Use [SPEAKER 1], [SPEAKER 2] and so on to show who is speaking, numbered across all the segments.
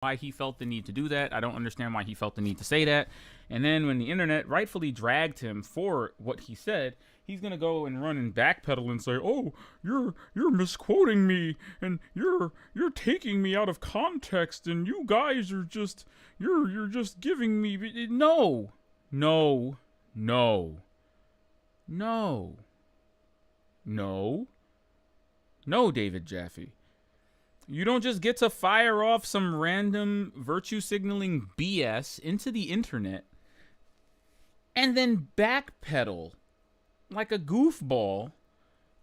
[SPEAKER 1] why he felt the need to do that. I don't understand why he felt the need to say that. And then when the internet rightfully dragged him for what he said, he's gonna go and run and backpedal and say, "Oh, you're misquoting me, and you're taking me out of context, and you guys are just you're just giving me no, no, no, no, no, no, David Jaffe." You don't just get to fire off some random virtue signaling BS into the internet and then backpedal like a goofball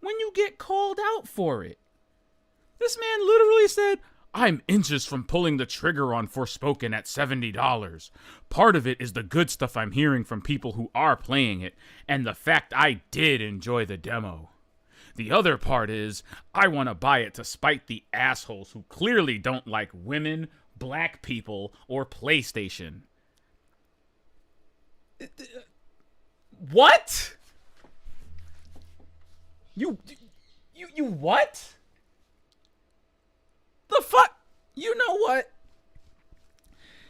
[SPEAKER 1] when you get called out for it. This man literally said, "I'm inches from pulling the trigger on Forspoken at $70. Part of it is the good stuff I'm hearing from people who are playing it, and the fact I did enjoy the demo. The other part is, I want to buy it to spite the assholes who clearly don't like women, black people, or PlayStation." What? You what? The fuck? You know what?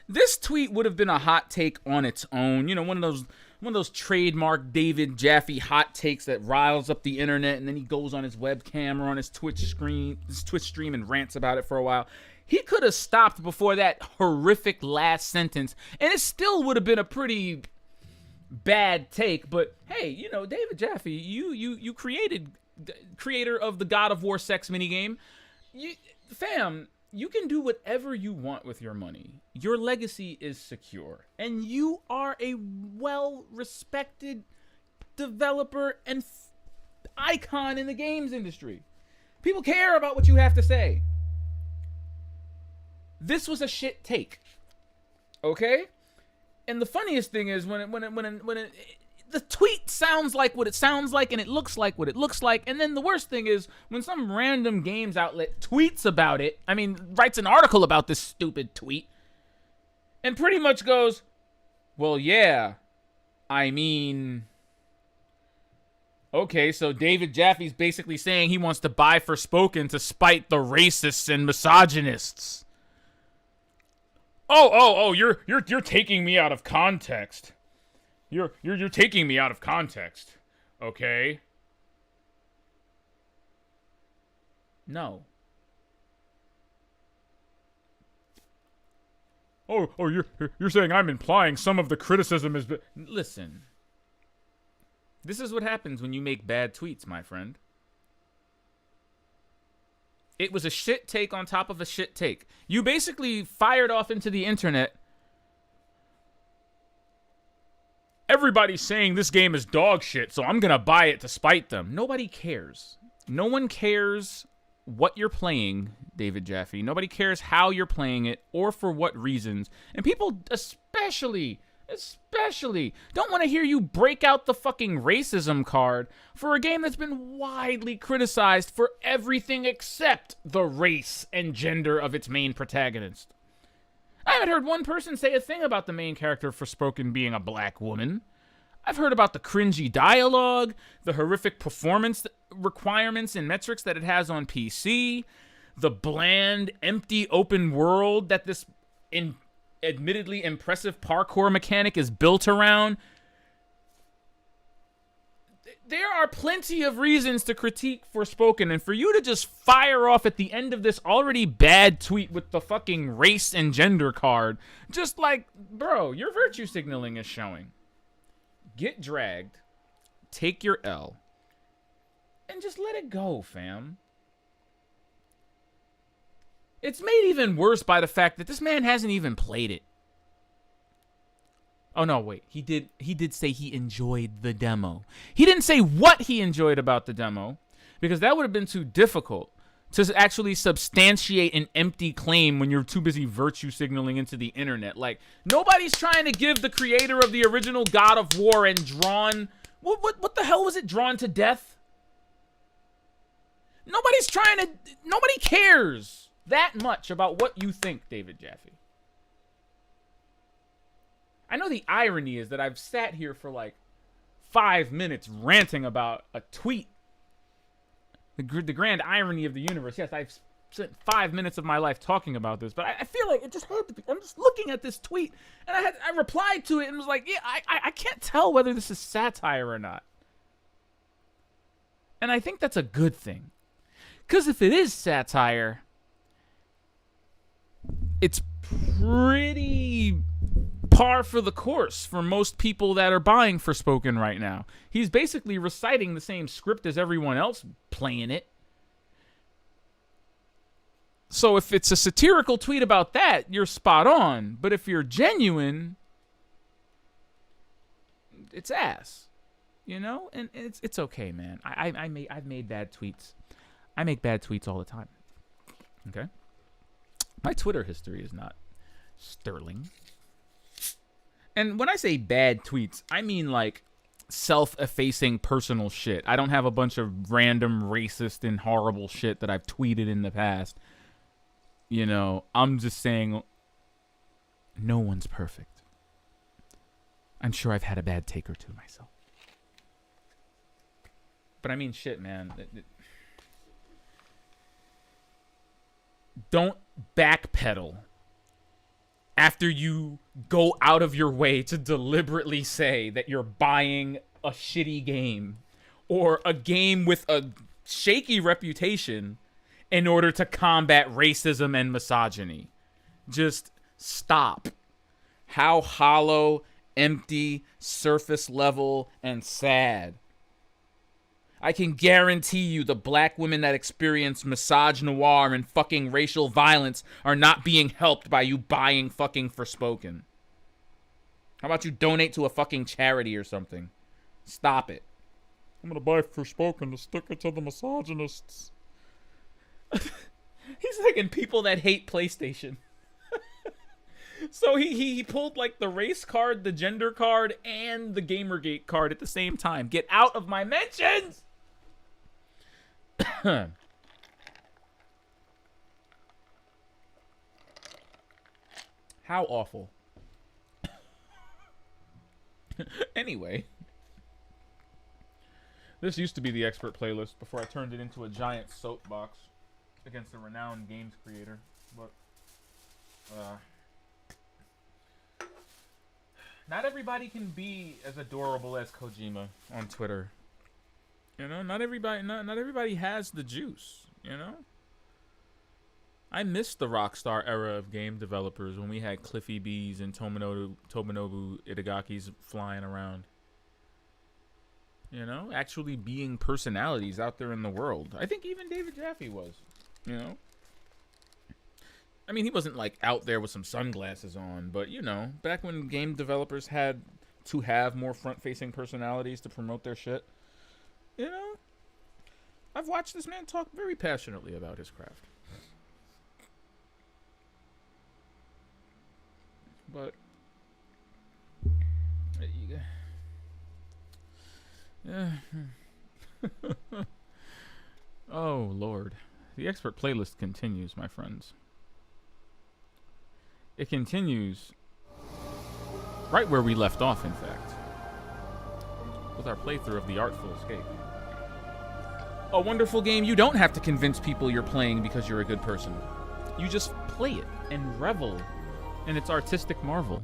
[SPEAKER 1] This tweet would have been a hot take on its own. You know, one of those trademark David Jaffe hot takes that riles up the internet, and then he goes on his webcam or on his Twitch stream and rants about it for a while. He could have stopped before that horrific last sentence, and it still would have been a pretty bad take. But hey, you know, David Jaffe, you creator of the God of War sex minigame. Fam, you can do whatever you want with your money. Your legacy is secure. And you are a well-respected developer and icon in the games industry. People care about what you have to say. This was a shit take. Okay? And the funniest thing is when the tweet sounds like what it sounds like, and it looks like what it looks like. And then the worst thing is when some random games outlet tweets about it, writes an article about this stupid tweet, and pretty much goes, "Well, yeah, okay, so David Jaffe's basically saying he wants to buy Forspoken to spite the racists and misogynists." Oh, you're taking me out of context. You're taking me out of context. Okay? No. Oh, you're saying I'm implying some of the criticism is... Listen. This is what happens when you make bad tweets, my friend. It was a shit take on top of a shit take. You basically fired off into the internet, "Everybody's saying this game is dog shit, so I'm gonna buy it to spite them." Nobody cares. No one cares what you're playing, David Jaffe. Nobody cares how you're playing it or for what reasons. And people especially don't want to hear you break out the fucking racism card for a game that's been widely criticized for everything except the race and gender of its main protagonist. I haven't heard one person say a thing about the main character of Forspoken being a black woman. I've heard about the cringy dialogue, the horrific performance requirements and metrics that it has on PC, the bland, empty open world that this admittedly impressive parkour mechanic is built around. There are plenty of reasons to critique Forspoken, and for you to just fire off at the end of this already bad tweet with the fucking race and gender card, just like, bro, your virtue signaling is showing. Get dragged, take your L, and just let it go, fam. It's made even worse by the fact that this man hasn't even played it. Oh no, wait. He did say he enjoyed the demo. He didn't say what he enjoyed about the demo, because that would have been too difficult to actually substantiate an empty claim when you're too busy virtue signaling into the internet. Like, nobody's trying to give the creator of the original God of War and Drawn... What the hell was it? Drawn to Death? Nobody cares that much about what you think, David Jaffe. I know the irony is that I've sat here for like 5 minutes ranting about a tweet. The grand irony of the universe. Yes, I've spent 5 minutes of my life talking about this, but I feel like it just had to be. I'm just looking at this tweet, and I replied to it and was like, yeah, I can't tell whether this is satire or not. And I think that's a good thing. Because if it is satire, it's pretty par for the course for most people that are buying Forspoken right now. He's basically reciting the same script as everyone else playing it. So if it's a satirical tweet about that, you're spot on. But if you're genuine, it's ass. You know? And it's okay, man. I've made bad tweets. I make bad tweets all the time. Okay? My Twitter history is not sterling. And when I say bad tweets, I mean like self-effacing personal shit. I don't have a bunch of random racist and horrible shit that I've tweeted in the past. You know, I'm just saying no one's perfect. I'm sure I've had a bad take or two myself. But I mean, shit, man. Don't backpedal after you go out of your way to deliberately say that you're buying a shitty game or a game with a shaky reputation in order to combat racism and misogyny. Just stop. How hollow, empty, surface level, and sad. I can guarantee you the black women that experience misogynoir and fucking racial violence are not being helped by you buying fucking Forspoken. How about you donate to a fucking charity or something? Stop it. I'm gonna buy Forspoken to stick it to the misogynists. He's thinking people that hate PlayStation. So he pulled like the race card, the gender card, and the Gamergate card at the same time. Get out of my mentions! How awful. Anyway. This used to be the expert playlist before I turned it into a giant soapbox against a renowned games creator. But, not everybody can be as adorable as Kojima on Twitter. You know, not everybody has the juice, you know? I miss the Rockstar era of game developers when we had Cliffy B's and Tomonobu Itagaki's flying around. You know, actually being personalities out there in the world. I think even David Jaffe was, you know? I mean, he wasn't like out there with some sunglasses on, but you know, back when game developers had to have more front-facing personalities to promote their shit, you know, I've watched this man talk very passionately about his craft. But yeah. Oh Lord, the expert playlist continues, my friends. It continues right where we left off, in fact, with our playthrough of the Artful Escape. A wonderful game you don't have to convince people you're playing because you're a good person. You just play it and revel in its artistic marvel.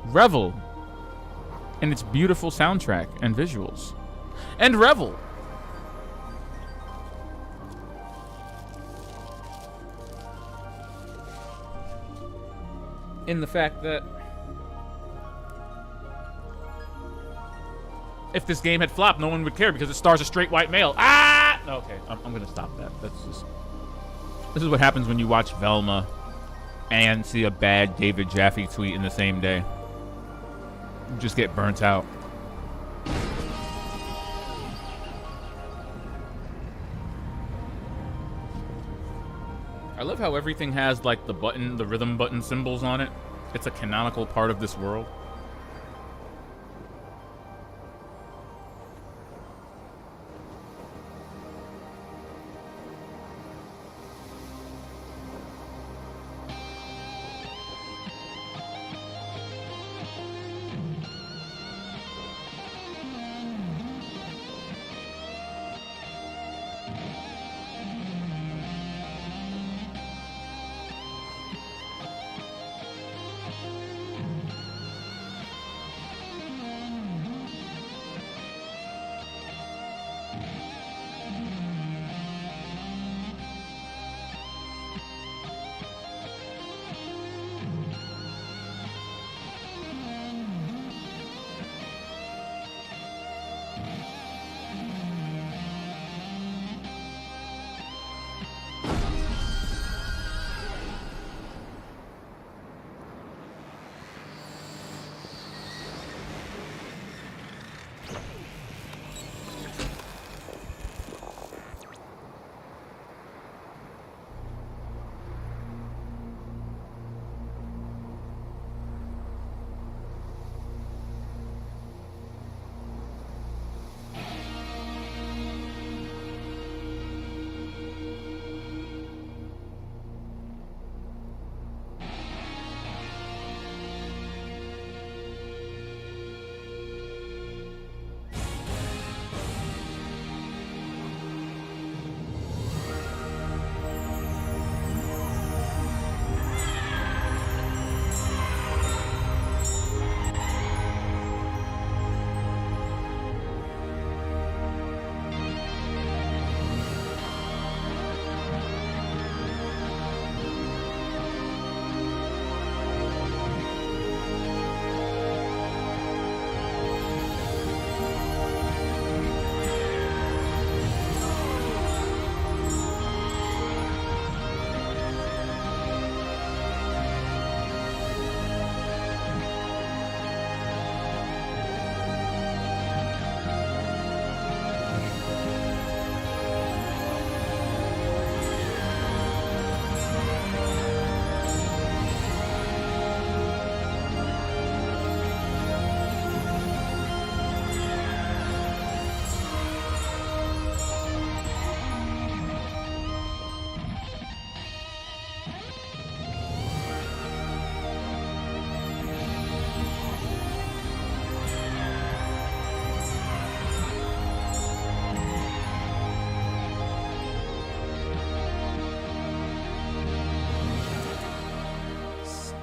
[SPEAKER 1] Revel in its beautiful soundtrack and visuals. And revel in the fact that if this game had flopped, no one would care because it stars a straight white male. Ah! Okay, I'm gonna stop that. This is what happens when you watch Velma and see a bad David Jaffe tweet in the same day. You just get burnt out. I love how everything has like the rhythm button symbols on it. It's a canonical part of this world.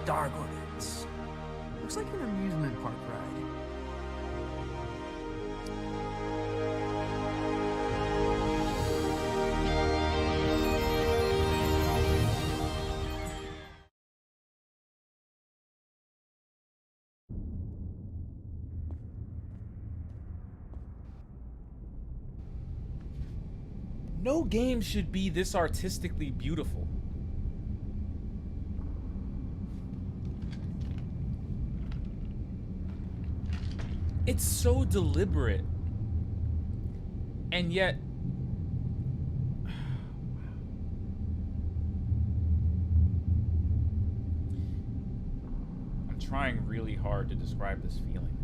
[SPEAKER 2] Star Gordons. Looks like an amusement park ride.
[SPEAKER 1] No game should be this artistically beautiful. It's so deliberate. And yet... I'm trying really hard to describe this feeling.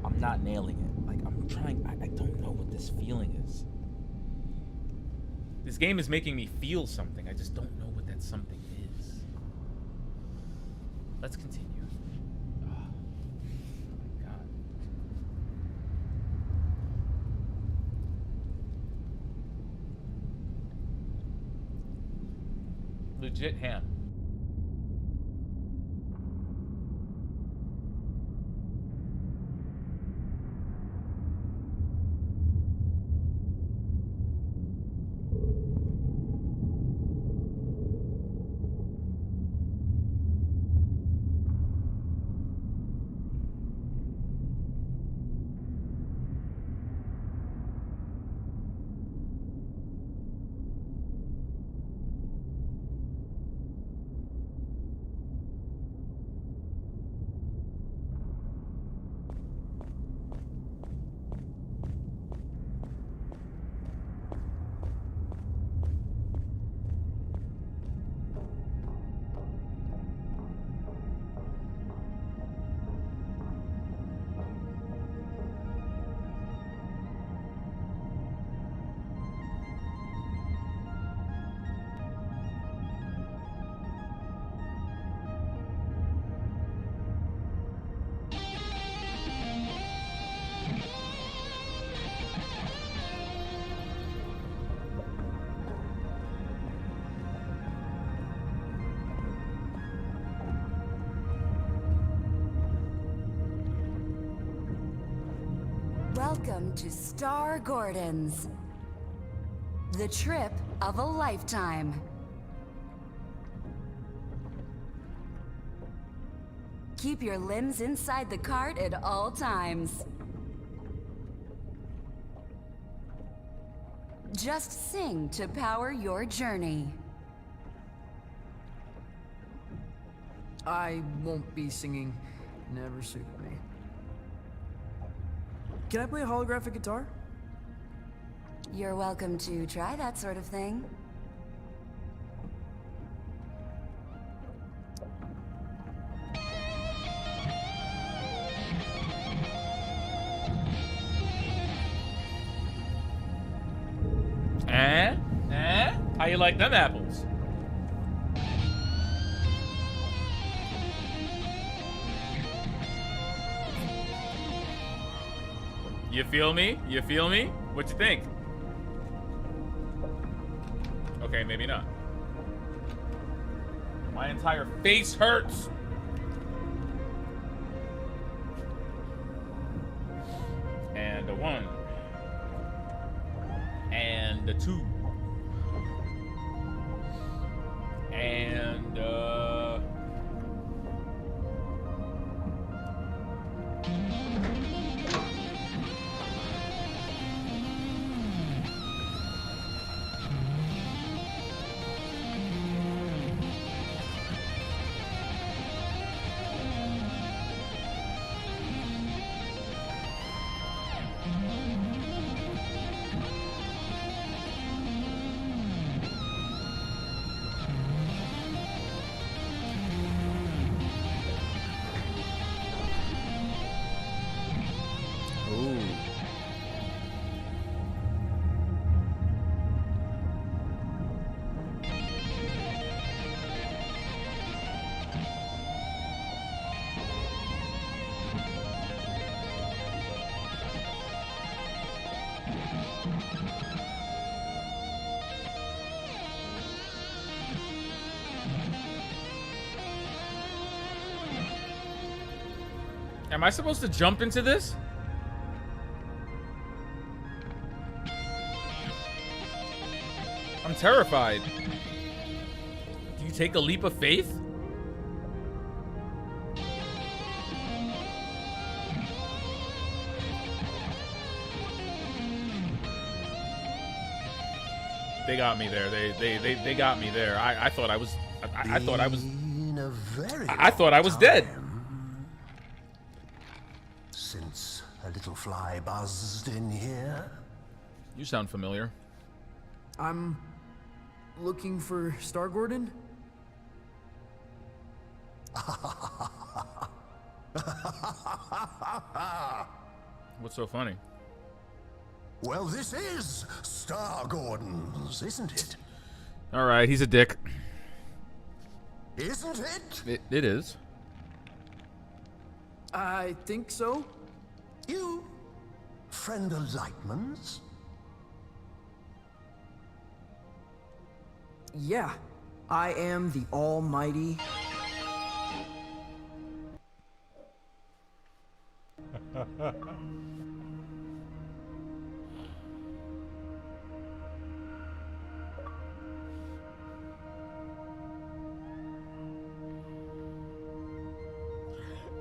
[SPEAKER 1] I'm not nailing it. Like, I'm trying... I don't know what this feeling is. This game is making me feel something. I just don't know what that something is. Let's continue. Oh my God. Legit ham.
[SPEAKER 3] Welcome to Star Gordons, the trip of a lifetime. Keep your limbs inside the cart at all times. Just sing to power your journey.
[SPEAKER 2] I won't be singing. Never suited me. Can I play a holographic guitar?
[SPEAKER 3] You're welcome to try that sort of thing.
[SPEAKER 1] How you like them apples? You feel me? You feel me? What you think? Okay, maybe not. My entire face hurts. And a 1. And a 2. And Am I supposed to jump into this? I'm terrified. Do you take a leap of faith? They got me there. They got me there. I thought I was I thought I was I thought I was dead.
[SPEAKER 4] Since a little fly buzzed in here.
[SPEAKER 1] You sound familiar.
[SPEAKER 2] I'm looking for Star Gordon.
[SPEAKER 1] What's so funny?
[SPEAKER 4] Well, this is Star Gordon's, isn't it?
[SPEAKER 1] All right, he's a dick.
[SPEAKER 4] Isn't it?
[SPEAKER 1] It is.
[SPEAKER 2] I think so.
[SPEAKER 4] You, friend of Lightman's?
[SPEAKER 2] Yeah, I am the almighty.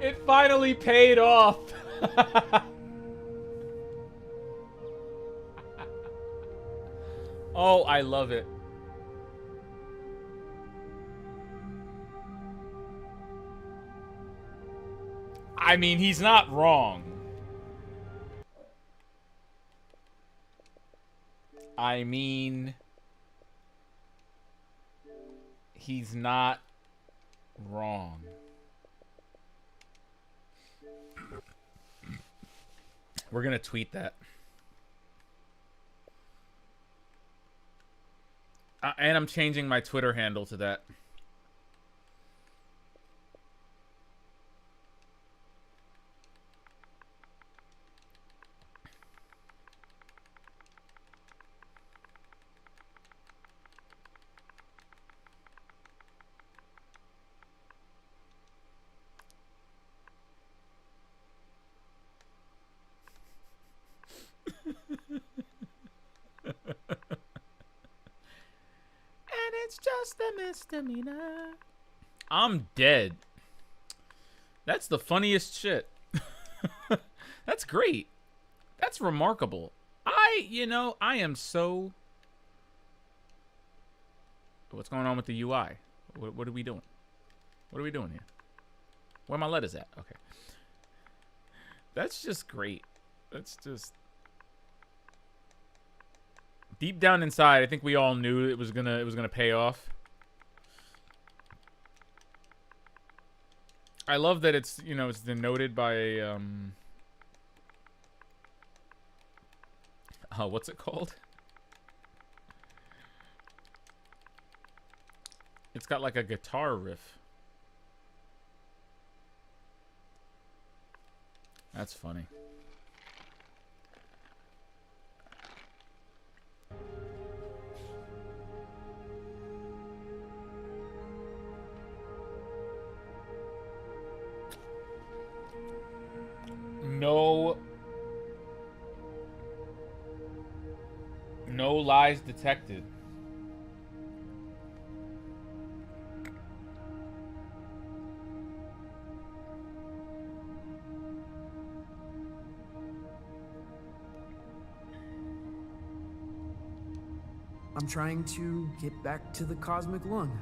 [SPEAKER 1] It finally paid off. Oh, I love it. I mean, he's not wrong. I mean, he's not wrong. We're gonna tweet that. And I'm changing my Twitter handle to that. It's just a misdemeanor. I'm dead. That's the funniest shit. That's great. That's remarkable. I am so... What's going on with the UI? What are we doing? What are we doing here? Where my letters at? Okay. That's just great. That's just... Deep down inside, I think we all knew it was gonna pay off. I love that it's it's denoted by what's it called? It's got like a guitar riff. That's funny. No lies detected.
[SPEAKER 2] I'm trying to get back to the cosmic lung.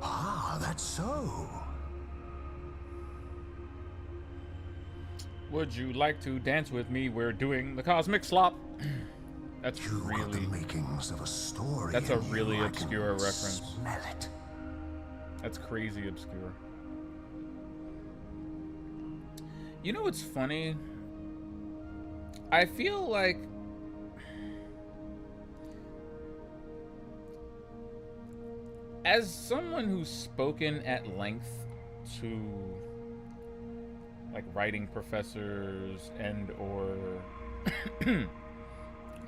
[SPEAKER 4] Ah, that's so.
[SPEAKER 1] Would you like to dance with me? We're doing the cosmic slop. That's
[SPEAKER 4] You
[SPEAKER 1] really...
[SPEAKER 4] are the makings of a story.
[SPEAKER 1] That's a
[SPEAKER 4] in you.
[SPEAKER 1] really
[SPEAKER 4] I
[SPEAKER 1] obscure
[SPEAKER 4] can
[SPEAKER 1] reference.
[SPEAKER 4] Smell it.
[SPEAKER 1] That's crazy obscure. You know what's funny? I feel like... As someone who's spoken at length to... like writing professors and or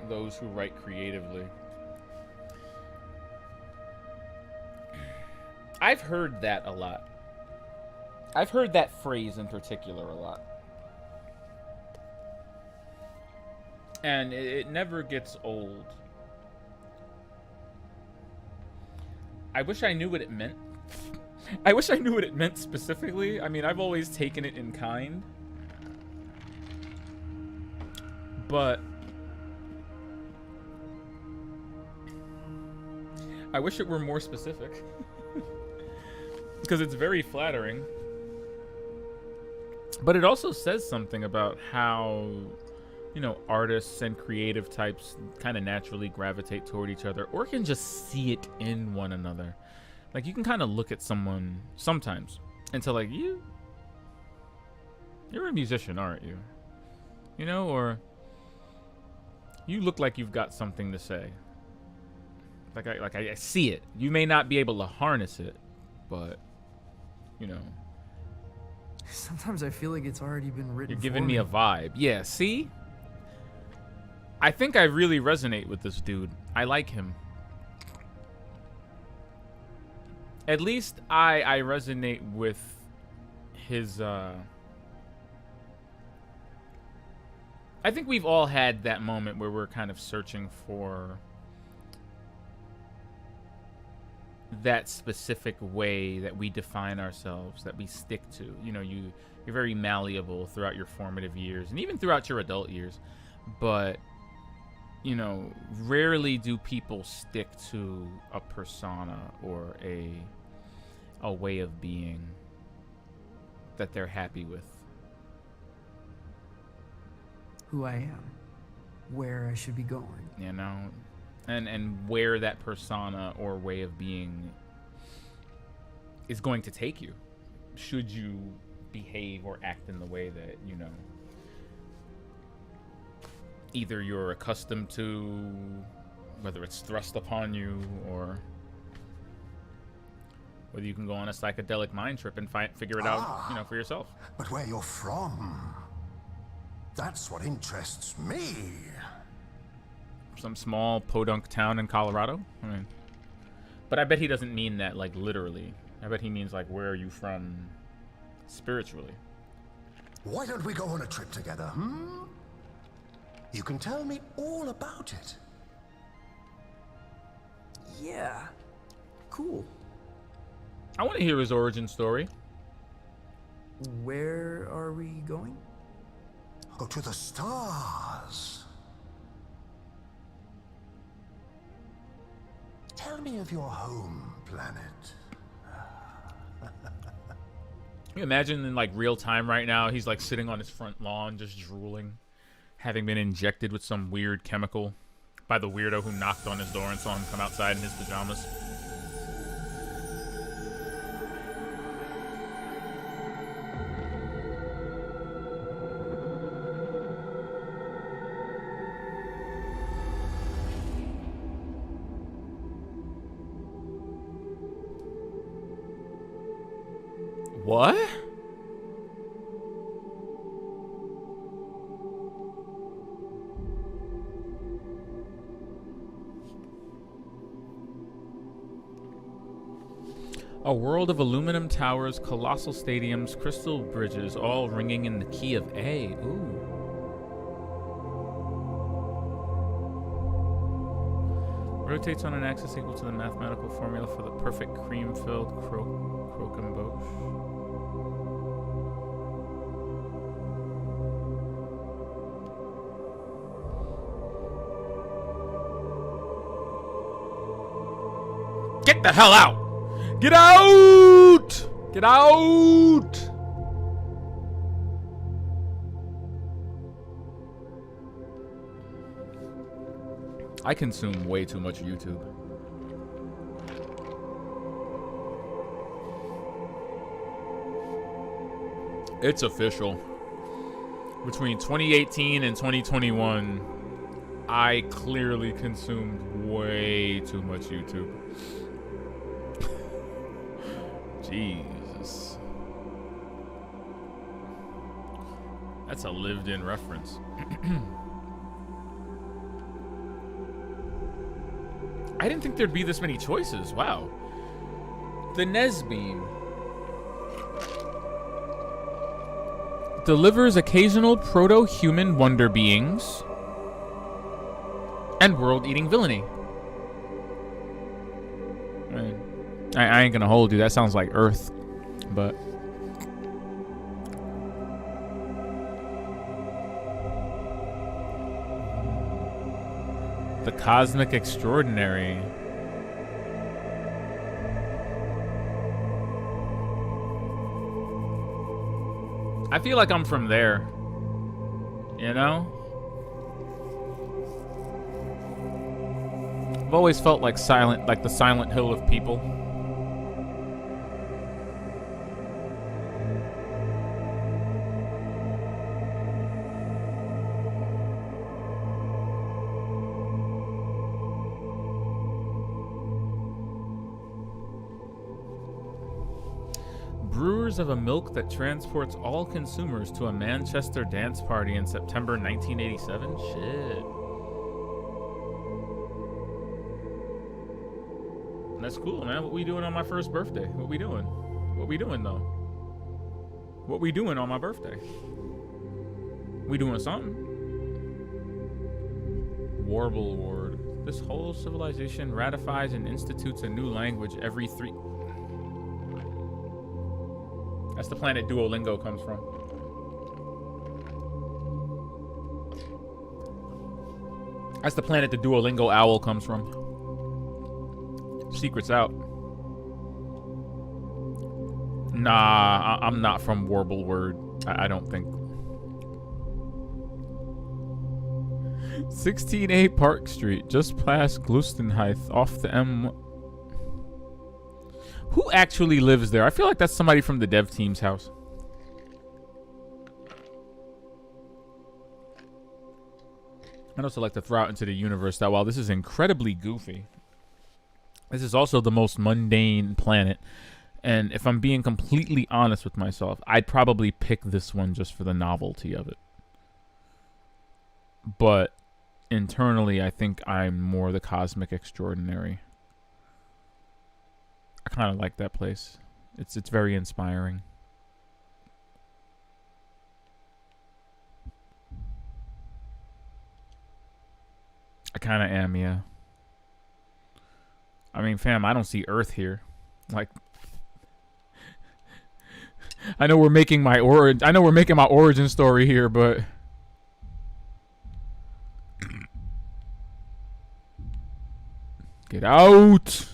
[SPEAKER 1] those who write creatively, I've heard that a lot. I've heard that phrase in particular a lot. And it never gets old. I wish I knew what it meant. I wish I knew what it meant specifically. I mean, I've always taken it in kind. But I wish it were more specific. Because it's very flattering. But it also says something about how, you know, artists and creative types kind of naturally gravitate toward each other, or can just see it in one another. Like, you can kind of look at someone sometimes and tell, like, you're a musician, aren't you? You know, or you look like you've got something to say. Like I see it. You may not be able to harness it, but, you know.
[SPEAKER 2] Sometimes I feel like it's already been written.
[SPEAKER 1] You're giving me a vibe. Yeah, see? I think I really resonate with this dude. I like him. At least I resonate with his I think we've all had that moment where we're kind of searching for that specific way that we define ourselves, that we stick to. You know, you're very malleable throughout your formative years and even throughout your adult years. But, you know, rarely do people stick to a persona or a way of being that they're happy with.
[SPEAKER 2] Who I am, where I should be going.
[SPEAKER 1] You know, and where that persona or way of being is going to take you, should you behave or act in the way that, you know, either you're accustomed to, whether it's thrust upon you, or whether you can go on a psychedelic mind trip and figure it out, you know, for yourself.
[SPEAKER 4] But where you're from, that's what interests me.
[SPEAKER 1] Some small podunk town in Colorado? I mean, but I bet he doesn't mean that, like, literally. I bet he means, like, where are you from spiritually?
[SPEAKER 4] Why don't we go on a trip together, hmm? You can tell me all about it.
[SPEAKER 2] Yeah. Cool.
[SPEAKER 1] I want to hear his origin story.
[SPEAKER 2] Where are we going?
[SPEAKER 4] Go to the stars. Tell me of your home planet.
[SPEAKER 1] Can you imagine in, like, real time right now, he's, like, sitting on his front lawn just drooling, having been injected with some weird chemical by the weirdo who knocked on his door and saw him come outside in his pajamas. What? A world of aluminum towers, colossal stadiums, crystal bridges, all ringing in the key of A. Ooh. Rotates on an axis equal to the mathematical formula for the perfect cream-filled croquembouche. Get the hell out! Get out! Get out! I consume way too much YouTube. It's official. Between 2018 and 2021, I clearly consumed way too much YouTube. Jesus. That's a lived-in reference. I didn't think there'd be this many choices. Wow. The Nesbeam delivers occasional proto-human wonder beings and world-eating villainy. I ain't gonna hold you. That sounds like Earth, but the Cosmic Extraordinary. I feel like I'm from there, you know? I've always felt like the Silent Hill of people. Brewers of a milk that transports all consumers to a Manchester dance party in September 1987? Shit. That's cool, man. What we doing on my first birthday? What we doing? What we doing, though? What we doing on my birthday? We doing something. Warble Ward. This whole civilization ratifies and institutes a new language every 3... That's the planet Duolingo comes from. That's the planet the Duolingo owl comes from. Secret's out. Nah, I'm not from Warble Word. I don't think. 16A Park Street, just past Glustenheith, off the M... Who actually lives there? I feel like that's somebody from the dev team's house. I'd also like to throw out into the universe that while this is incredibly goofy, this is also the most mundane planet. And if I'm being completely honest with myself, I'd probably pick this one just for the novelty of it. But internally, I think I'm more the Cosmic Extraordinary. I kind of like that place. It's very inspiring. I kind of am, yeah. I mean, fam, I don't see Earth here. Like, I know we're making my origin story here, but get out.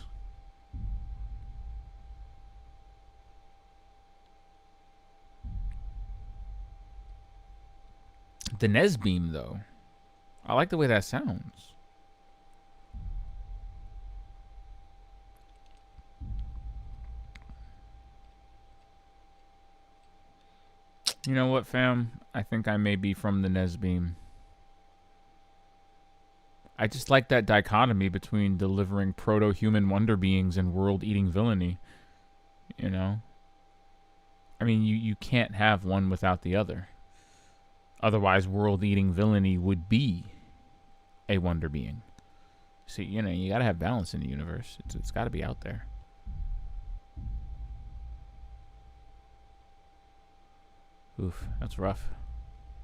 [SPEAKER 1] The Nesbeam, though. I like the way that sounds. You know what, fam? I think I may be from the Nesbeam. I just like that dichotomy between delivering proto-human wonder beings and world-eating villainy. You know? I mean, you can't have one without the other. Otherwise, world-eating villainy would be a wonder being. See, you know, you gotta have balance in the universe. It's gotta be out there. Oof, that's rough.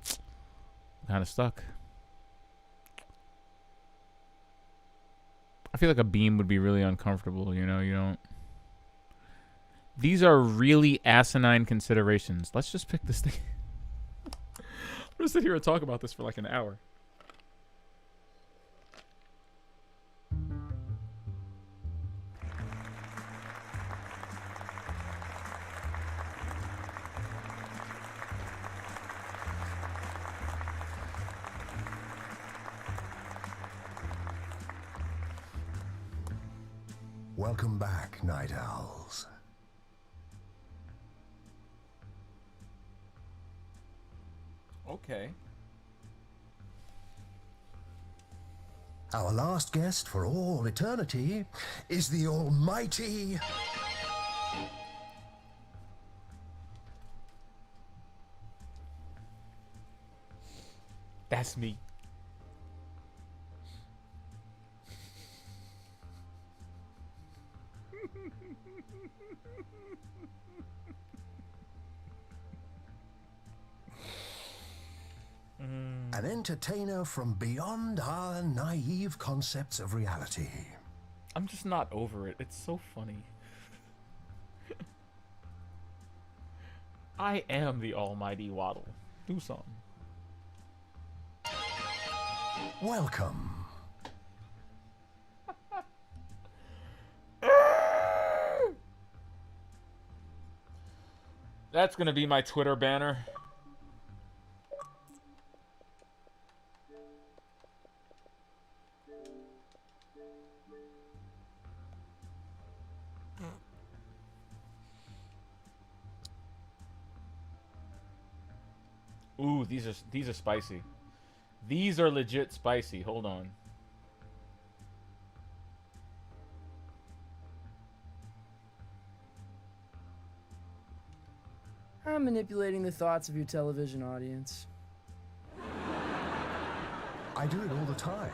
[SPEAKER 1] I'm kind of stuck. I feel like a beam would be really uncomfortable, you know? You don't... These are really asinine considerations. Let's just pick this thing. I'm gonna sit here and talk about this for like an hour.
[SPEAKER 4] Welcome back, Night Owls.
[SPEAKER 1] Okay.
[SPEAKER 4] Our last guest for all eternity is the almighty...
[SPEAKER 1] That's me.
[SPEAKER 4] An entertainer from beyond our naive concepts of reality.
[SPEAKER 1] I'm just not over it. It's so funny. I am the almighty Waddle. Do something.
[SPEAKER 4] Welcome.
[SPEAKER 1] That's gonna be my Twitter banner. Ooh, these are spicy. These are legit spicy. Hold on.
[SPEAKER 5] I'm manipulating the thoughts of your television audience.
[SPEAKER 4] I do it all the time.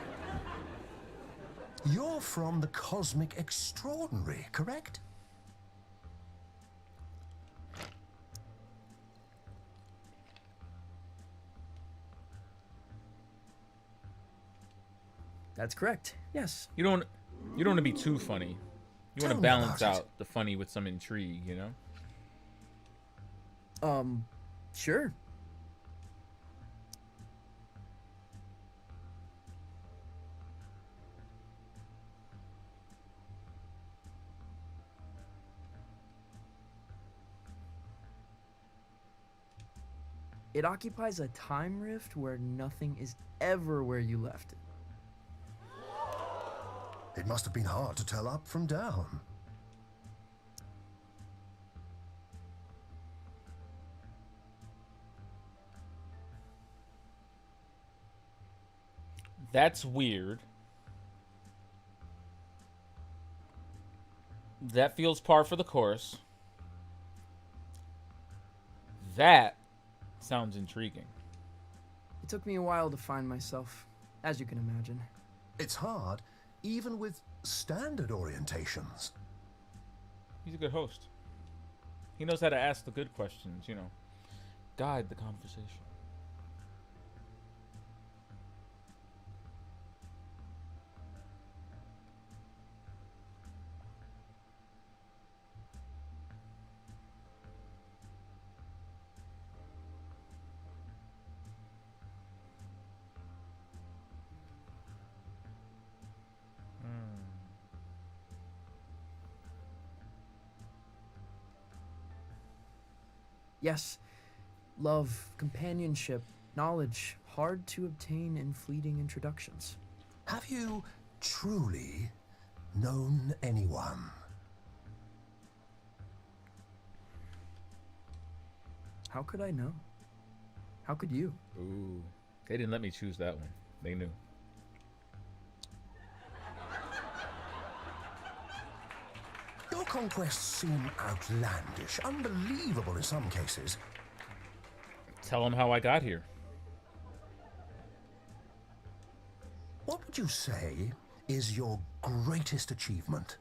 [SPEAKER 4] You're from the Cosmic Extraordinary, correct?
[SPEAKER 5] That's correct. Yes.
[SPEAKER 1] You don't want to be too funny. You want to
[SPEAKER 4] Tell me
[SPEAKER 1] balance
[SPEAKER 4] about it.
[SPEAKER 1] out the funny with some intrigue, you know?
[SPEAKER 5] Sure. It occupies a time rift where nothing is ever where you left it.
[SPEAKER 4] It must have been hard to tell up from down.
[SPEAKER 1] That's weird. That feels par for the course. That sounds intriguing.
[SPEAKER 5] It took me a while to find myself, as you can imagine.
[SPEAKER 4] It's hard, even with standard orientations.
[SPEAKER 1] He's a good host. He knows how to ask the good questions, you know. Guide the conversation.
[SPEAKER 5] Yes, love, companionship, knowledge, hard to obtain in fleeting introductions.
[SPEAKER 4] Have you truly known anyone?
[SPEAKER 5] How could I know? How could you?
[SPEAKER 1] Ooh. They didn't let me choose that one. They knew.
[SPEAKER 4] Your conquests seem outlandish, unbelievable in some cases.
[SPEAKER 1] Tell them how I got here.
[SPEAKER 4] What would you say is your greatest achievement?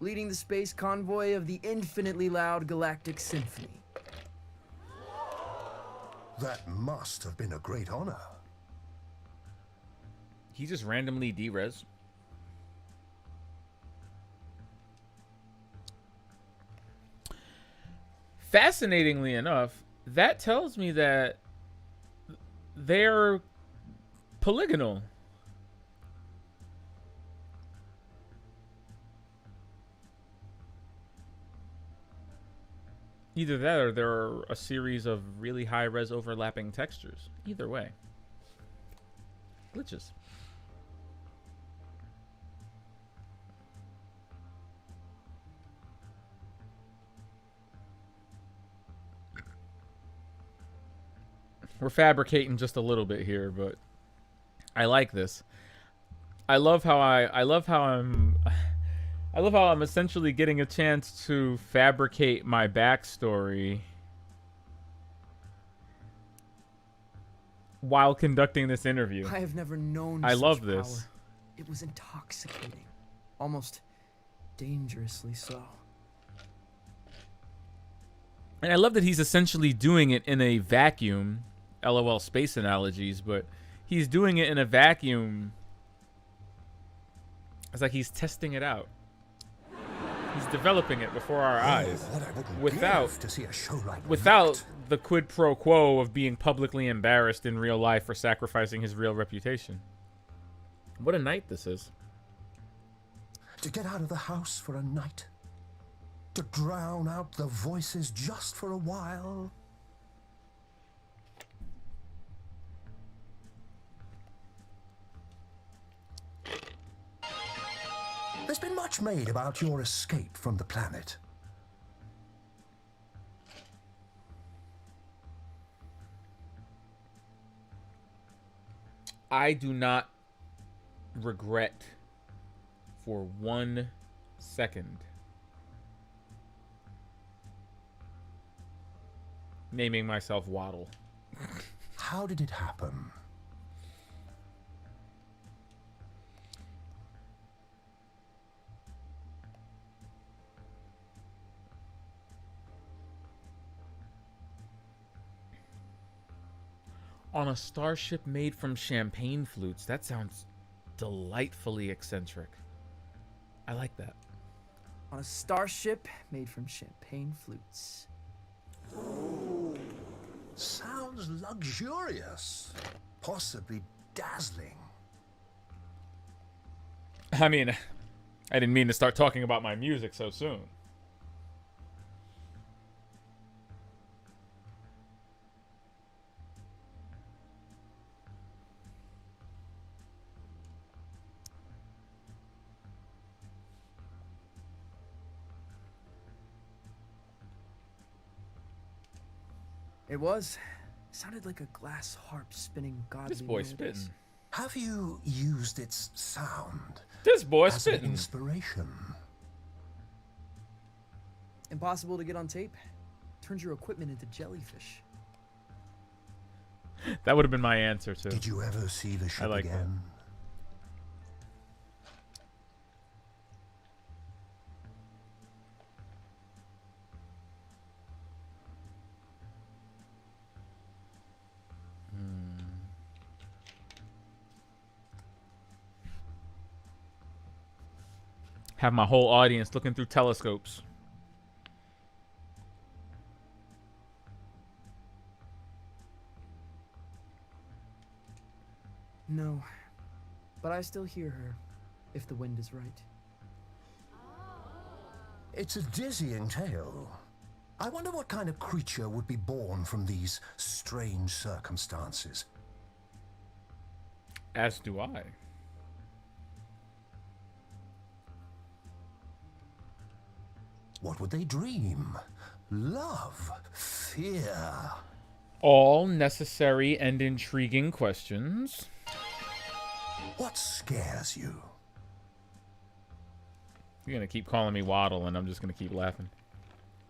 [SPEAKER 5] Leading the space convoy of the infinitely loud galactic symphony.
[SPEAKER 4] That must have been a great honor.
[SPEAKER 1] He just randomly derez. Fascinatingly enough, that tells me that they're polygonal. Either that or there are a series of really high-res overlapping textures. Either way. Glitches. We're fabricating just a little bit here, but I like this. I love how I'm I love how I'm essentially getting a chance to fabricate my backstory while conducting this interview.
[SPEAKER 5] I have never known
[SPEAKER 1] I
[SPEAKER 5] such
[SPEAKER 1] love this.
[SPEAKER 5] power. It was intoxicating. Almost dangerously so.
[SPEAKER 1] And I love that he's essentially doing it in a vacuum. LOL space analogies, but he's doing it in a vacuum. It's like he's testing it out. He's developing it before our eyes
[SPEAKER 4] What I wouldn't
[SPEAKER 1] without
[SPEAKER 4] give to see a show like
[SPEAKER 1] without
[SPEAKER 4] that.
[SPEAKER 1] the quid pro quo of being publicly embarrassed in real life for sacrificing his real reputation. What a night this is.
[SPEAKER 4] To get out of the house for a night. To drown out the voices just for a while. There's been much made about your escape from the planet.
[SPEAKER 1] I do not regret for 1 second naming myself Waddle.
[SPEAKER 4] How did it happen?
[SPEAKER 1] On a starship made from champagne flutes. That sounds delightfully eccentric. I like that.
[SPEAKER 5] On a starship made from champagne flutes.
[SPEAKER 4] Sounds luxurious. Possibly dazzling.
[SPEAKER 1] I mean, I didn't mean to start talking about my music so soon.
[SPEAKER 5] It was. Sounded like a glass harp spinning godly
[SPEAKER 1] This boy
[SPEAKER 5] melodies.
[SPEAKER 1] spitting.
[SPEAKER 4] Have you used its sound
[SPEAKER 1] This boy
[SPEAKER 4] as an
[SPEAKER 1] spitting.
[SPEAKER 4] inspiration?
[SPEAKER 5] Impossible to get on tape. Turns your equipment into jellyfish.
[SPEAKER 1] That would have been my answer too.
[SPEAKER 4] Did you ever see the ship
[SPEAKER 1] like that.
[SPEAKER 4] again?
[SPEAKER 1] Have my whole audience looking through telescopes.
[SPEAKER 5] No. But I still hear her, if the wind is right.
[SPEAKER 4] It's a dizzying tale. I wonder what kind of creature would be born from these strange circumstances.
[SPEAKER 1] As do I.
[SPEAKER 4] What would they dream? Love? Fear?
[SPEAKER 1] All necessary and intriguing questions.
[SPEAKER 4] What scares you?
[SPEAKER 1] You're gonna keep calling me Waddle, and I'm just gonna keep laughing.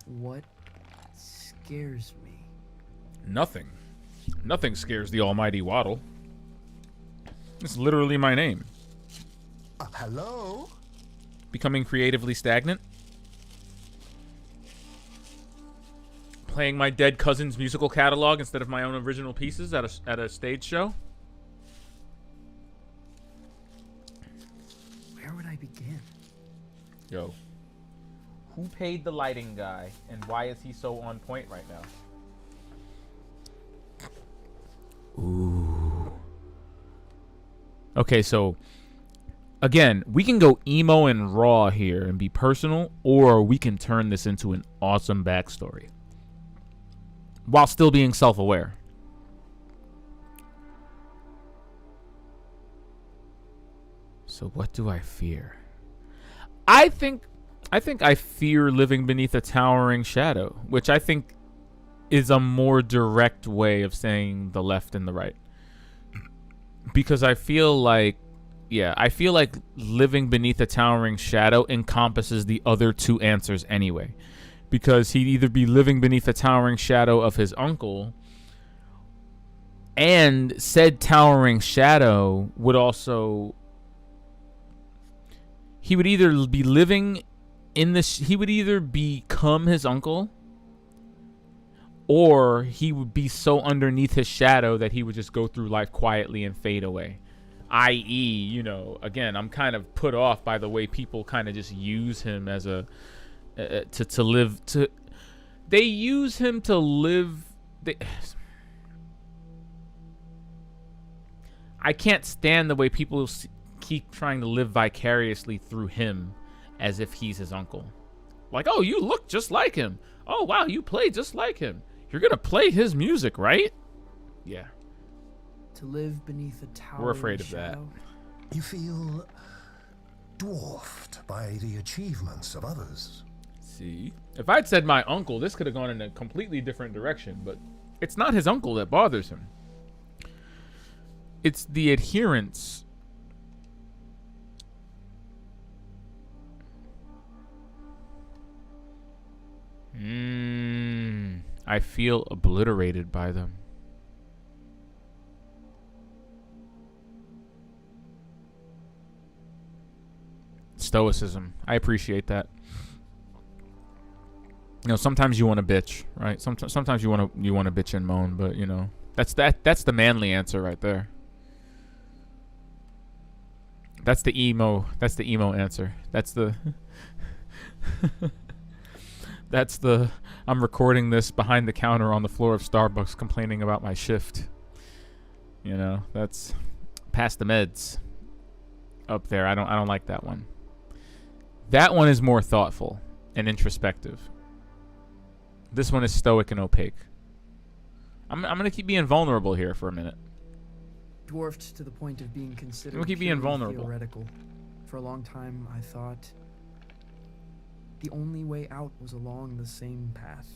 [SPEAKER 5] What scares me?
[SPEAKER 1] Nothing. Nothing scares the almighty Waddle. It's literally my name.
[SPEAKER 4] Hello?
[SPEAKER 1] Becoming creatively stagnant. Playing my dead cousin's musical catalog instead of my own original pieces at a stage show.
[SPEAKER 5] Where would I begin?
[SPEAKER 1] Yo. Who paid the lighting guy, and why is he so on point right now? Ooh. Okay, so again, we can go emo and raw here and be personal, or we can turn this into an awesome backstory while still being self-aware. So what do I fear? I think I fear living beneath a towering shadow, which I think is a more direct way of saying the left and the right. Because I feel like, Yeah, I feel like living beneath a towering shadow encompasses the other two answers anyway. Because he'd either be living beneath a towering shadow of his uncle, and said towering shadow would also... He would either be living in this... He would either become his uncle, or he would be so underneath his shadow that he would just go through life quietly and fade away. I.e., you know, again, I'm kind of put off by the way people kind of just use him as a to live. They use him to live. I can't stand the way people keep trying to live vicariously through him as if he's his uncle. Like, oh, you look just like him. Oh, wow, you play just like him. You're gonna play his music, right? Yeah.
[SPEAKER 5] To live beneath a tower.
[SPEAKER 1] We're afraid of that.
[SPEAKER 4] You feel dwarfed by the achievements of others.
[SPEAKER 1] See? If I'd said my uncle, this could have gone in a completely different direction, but it's not his uncle that bothers him. It's the adherence. I feel obliterated by them. Stoicism. I appreciate that. You know, sometimes you want to bitch, right? Sometimes you want to bitch and moan, but you know, that's the manly answer right there. That's the emo answer. That's the I'm recording this behind the counter on the floor of Starbucks complaining about my shift. You know, that's past the meds up there. I don't like that one. That one is more thoughtful and introspective. This one is stoic and opaque. I'm going to keep being vulnerable here for a minute.
[SPEAKER 5] Dwarfed to the point of being considered
[SPEAKER 1] We'll keep being
[SPEAKER 5] purely
[SPEAKER 1] vulnerable.
[SPEAKER 5] theoretical. For a long time, I thought the only way out was along the same path.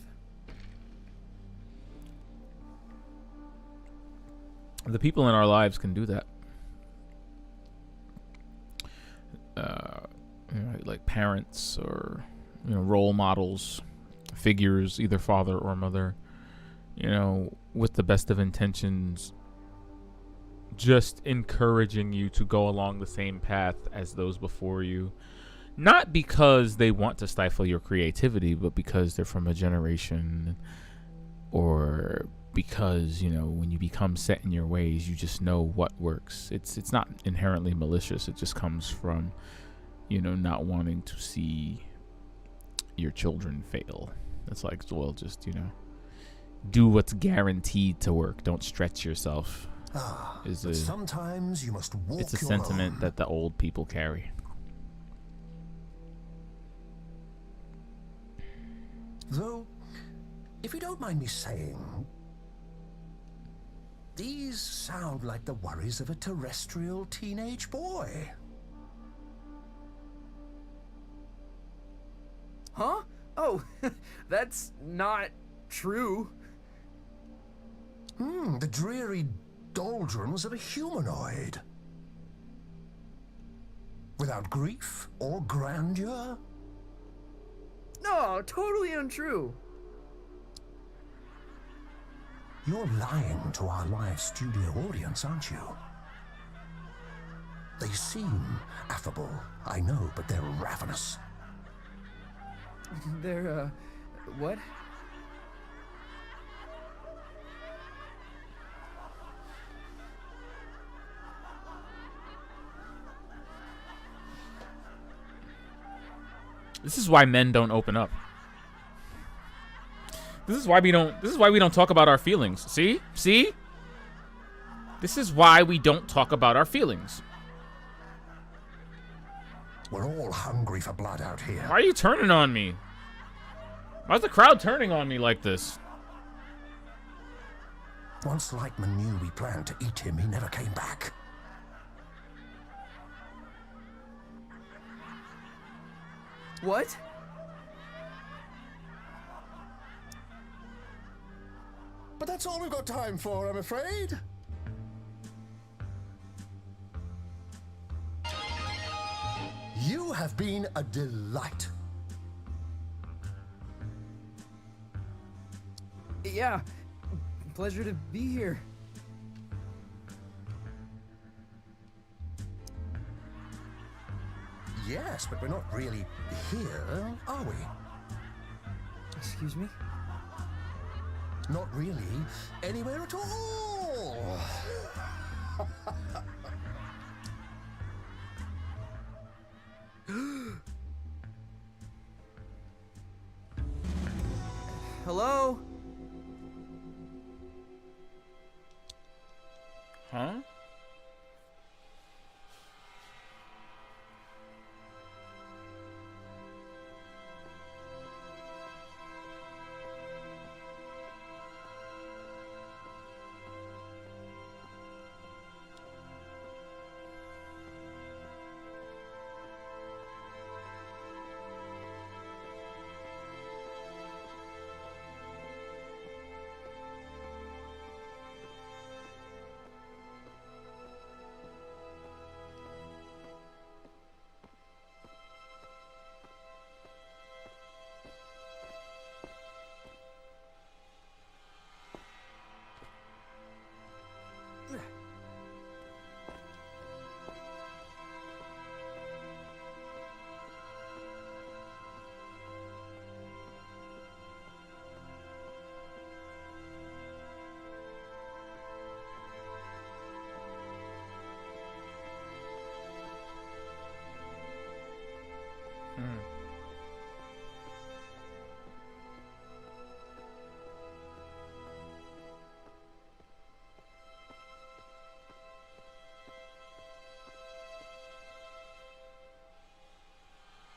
[SPEAKER 1] The people in our lives can do that. You know, like parents or, you know, role models, figures, either father or mother, you know, with the best of intentions, just encouraging you to go along the same path as those before you. Not because they want to stifle your creativity, but because they're from a generation, or because, you know, when you become set in your ways, you just know what works. It's not inherently malicious. It just comes from, you know, not wanting to see your children fail. It's like, well, just, you know, do what's guaranteed to work. Don't stretch yourself.
[SPEAKER 4] Sometimes you must walk.
[SPEAKER 1] It's a sentiment that the old people carry.
[SPEAKER 4] Though, if you don't mind me saying, these sound like the worries of a terrestrial teenage boy.
[SPEAKER 5] Huh? Oh, that's not true.
[SPEAKER 4] The dreary doldrums of a humanoid. Without grief or grandeur.
[SPEAKER 5] No, totally untrue.
[SPEAKER 4] You're lying to our live studio audience, aren't you? They seem affable, I know, but they're ravenous.
[SPEAKER 5] They're, what?
[SPEAKER 1] This is why men don't open up. This is why we don't talk about our feelings. See? This is why we don't talk about our feelings.
[SPEAKER 4] We're all hungry for blood out here.
[SPEAKER 1] Why are you turning on me? Why's the crowd turning on me like this?
[SPEAKER 4] Once Lightman knew we planned to eat him, he never came back.
[SPEAKER 5] What?
[SPEAKER 4] But that's all we've got time for, I'm afraid. have been a delight.
[SPEAKER 5] Yeah, pleasure to be here.
[SPEAKER 4] Yes, but we're not really here, are we?
[SPEAKER 5] Excuse me?
[SPEAKER 4] Not really anywhere at all.
[SPEAKER 5] Hello?
[SPEAKER 1] Huh?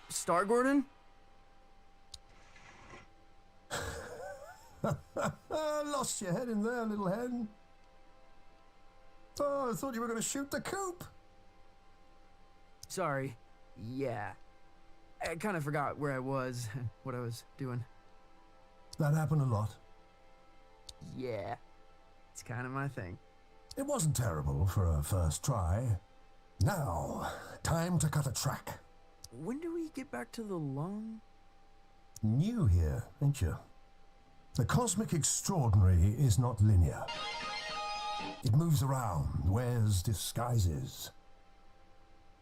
[SPEAKER 5] Star Gordon?
[SPEAKER 4] Lost your head in there, little hen. Oh, I thought you were going to shoot the coop.
[SPEAKER 5] Sorry. Yeah. I kind of forgot where I was and what I was doing.
[SPEAKER 4] That happened a lot.
[SPEAKER 5] Yeah. It's kind of my thing.
[SPEAKER 4] It wasn't terrible for a first try. Now, time to cut a track.
[SPEAKER 5] When do we get back to the lung?
[SPEAKER 4] New here, ain't you? The cosmic extraordinary is not linear. It moves around, wears disguises,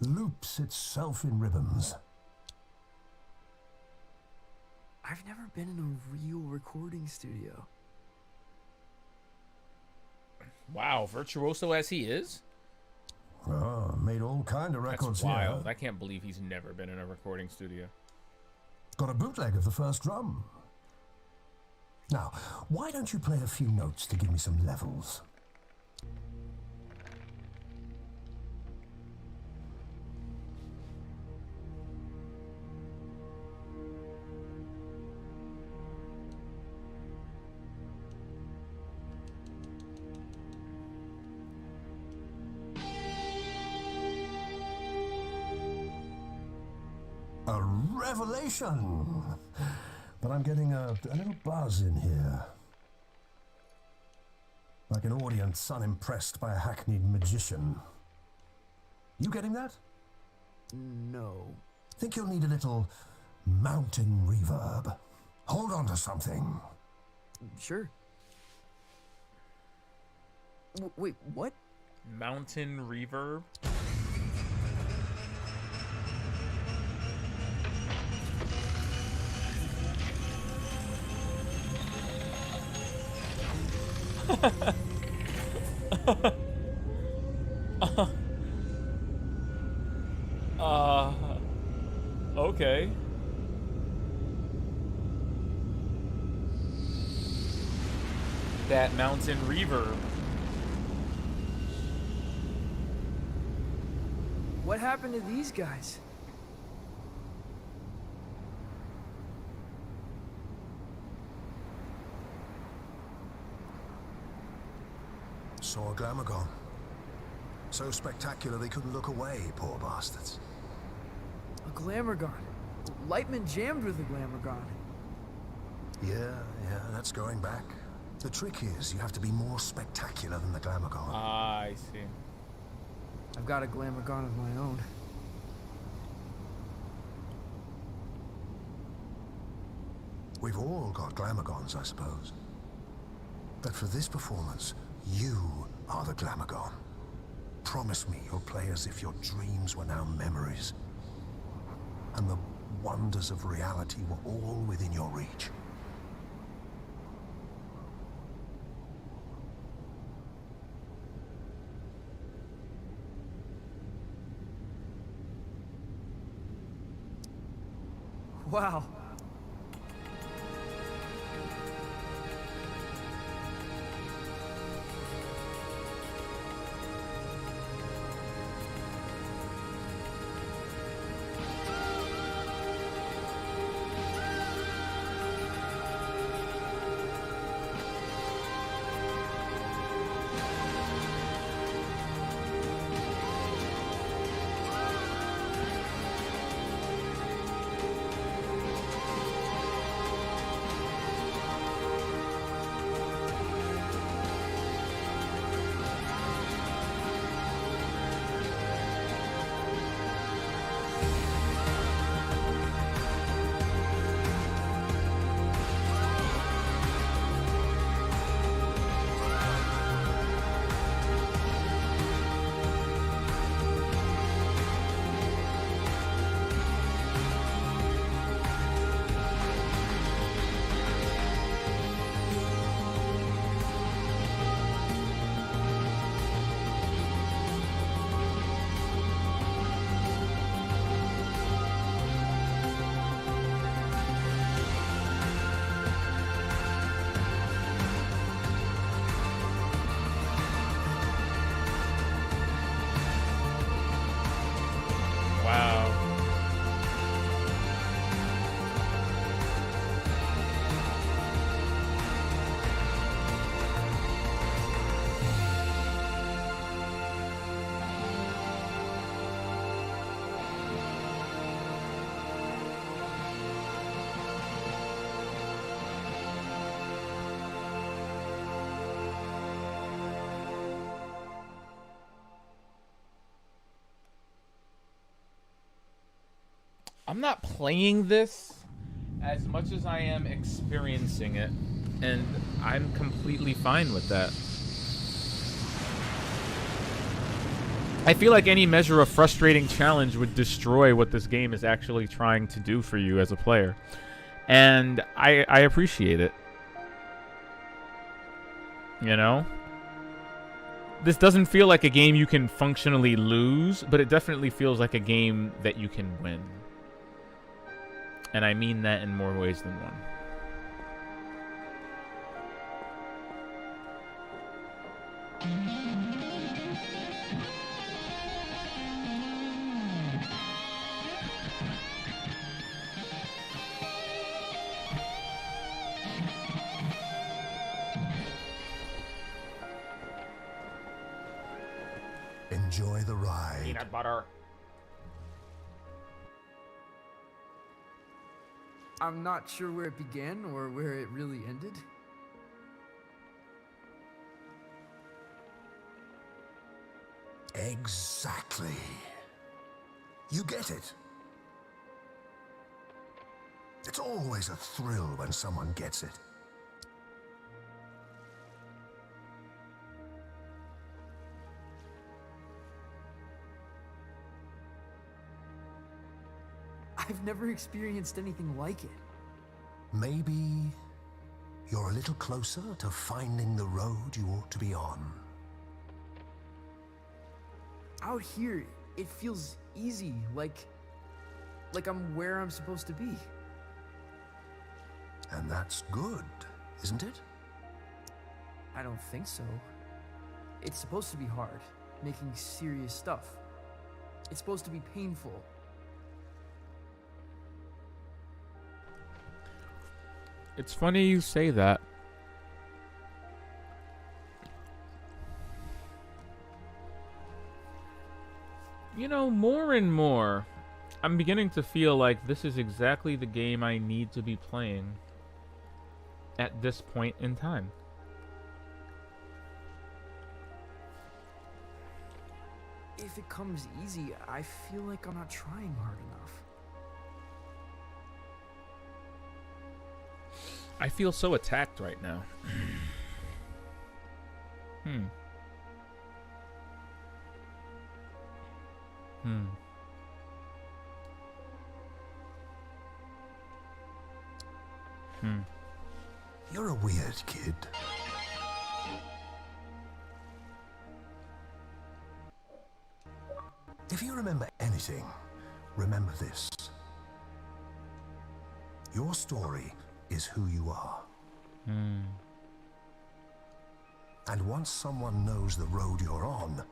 [SPEAKER 4] loops itself in ribbons.
[SPEAKER 5] I've never been in a real recording studio.
[SPEAKER 1] Wow, virtuoso as he is?
[SPEAKER 4] Oh, made all kind of records
[SPEAKER 1] That's wild.
[SPEAKER 4] here.
[SPEAKER 1] I can't believe he's never been in a recording studio.
[SPEAKER 4] Got a bootleg of the first drum. Now, why don't you play a few notes to give me some levels? A revelation! But I'm getting a little buzz in here. Like an audience unimpressed by a hackneyed magician. You getting that?
[SPEAKER 5] No.
[SPEAKER 4] Think you'll need a little mountain reverb. Hold on to something.
[SPEAKER 5] Sure. Wait, what?
[SPEAKER 1] Mountain reverb? Okay. That mountain reverb.
[SPEAKER 5] What happened to these guys?
[SPEAKER 4] Saw a glamour. So spectacular they couldn't look away, poor bastards.
[SPEAKER 5] A Glamourgon. Lightman jammed with a Glamourgon.
[SPEAKER 4] Yeah, that's going back. The trick is you have to be more spectacular than the glamour.
[SPEAKER 1] Ah, I see.
[SPEAKER 5] I've got a Glamourgon of my own.
[SPEAKER 4] We've all got glamagons, I suppose. But for this performance, you are the glamagon. Promise me you'll play as if your dreams were now memories, and the wonders of reality were all within your reach.
[SPEAKER 5] Wow.
[SPEAKER 1] I'm not playing this as much as I am experiencing it, and I'm completely fine with that. I feel like any measure of frustrating challenge would destroy what this game is actually trying to do for you as a player, and I appreciate it. You know? This doesn't feel like a game you can functionally lose, but it definitely feels like a game that you can win. And I mean that in more ways than one.
[SPEAKER 4] Enjoy the ride.
[SPEAKER 1] Peanut butter.
[SPEAKER 5] I'm not sure where it began or where it really ended.
[SPEAKER 4] Exactly. You get it. It's always a thrill when someone gets it.
[SPEAKER 5] I've never experienced anything like it.
[SPEAKER 4] Maybe you're a little closer to finding the road you ought to be on.
[SPEAKER 5] Out here, it feels easy, like I'm where I'm supposed to be.
[SPEAKER 4] And that's good, isn't it?
[SPEAKER 5] I don't think so. It's supposed to be hard, making serious stuff. It's supposed to be painful.
[SPEAKER 1] It's funny you say that. You know, more and more, I'm beginning to feel like this is exactly the game I need to be playing at this point in time.
[SPEAKER 5] If it comes easy, I feel like I'm not trying hard enough.
[SPEAKER 1] I feel so attacked right now. Hmm.
[SPEAKER 4] You're a weird kid. If you remember anything, remember this. Your story is who you are. And once someone knows the road you're on,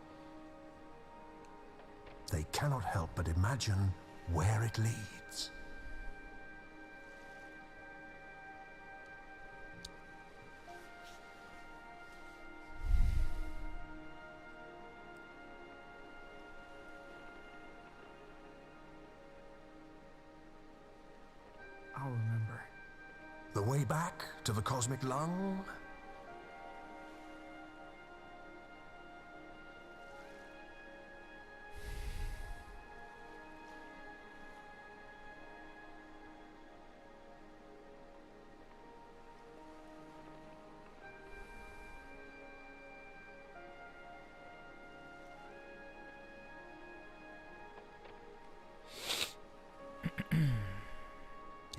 [SPEAKER 4] they cannot help but imagine where it leads.
[SPEAKER 5] I'll remember.
[SPEAKER 4] The way back to the cosmic lung?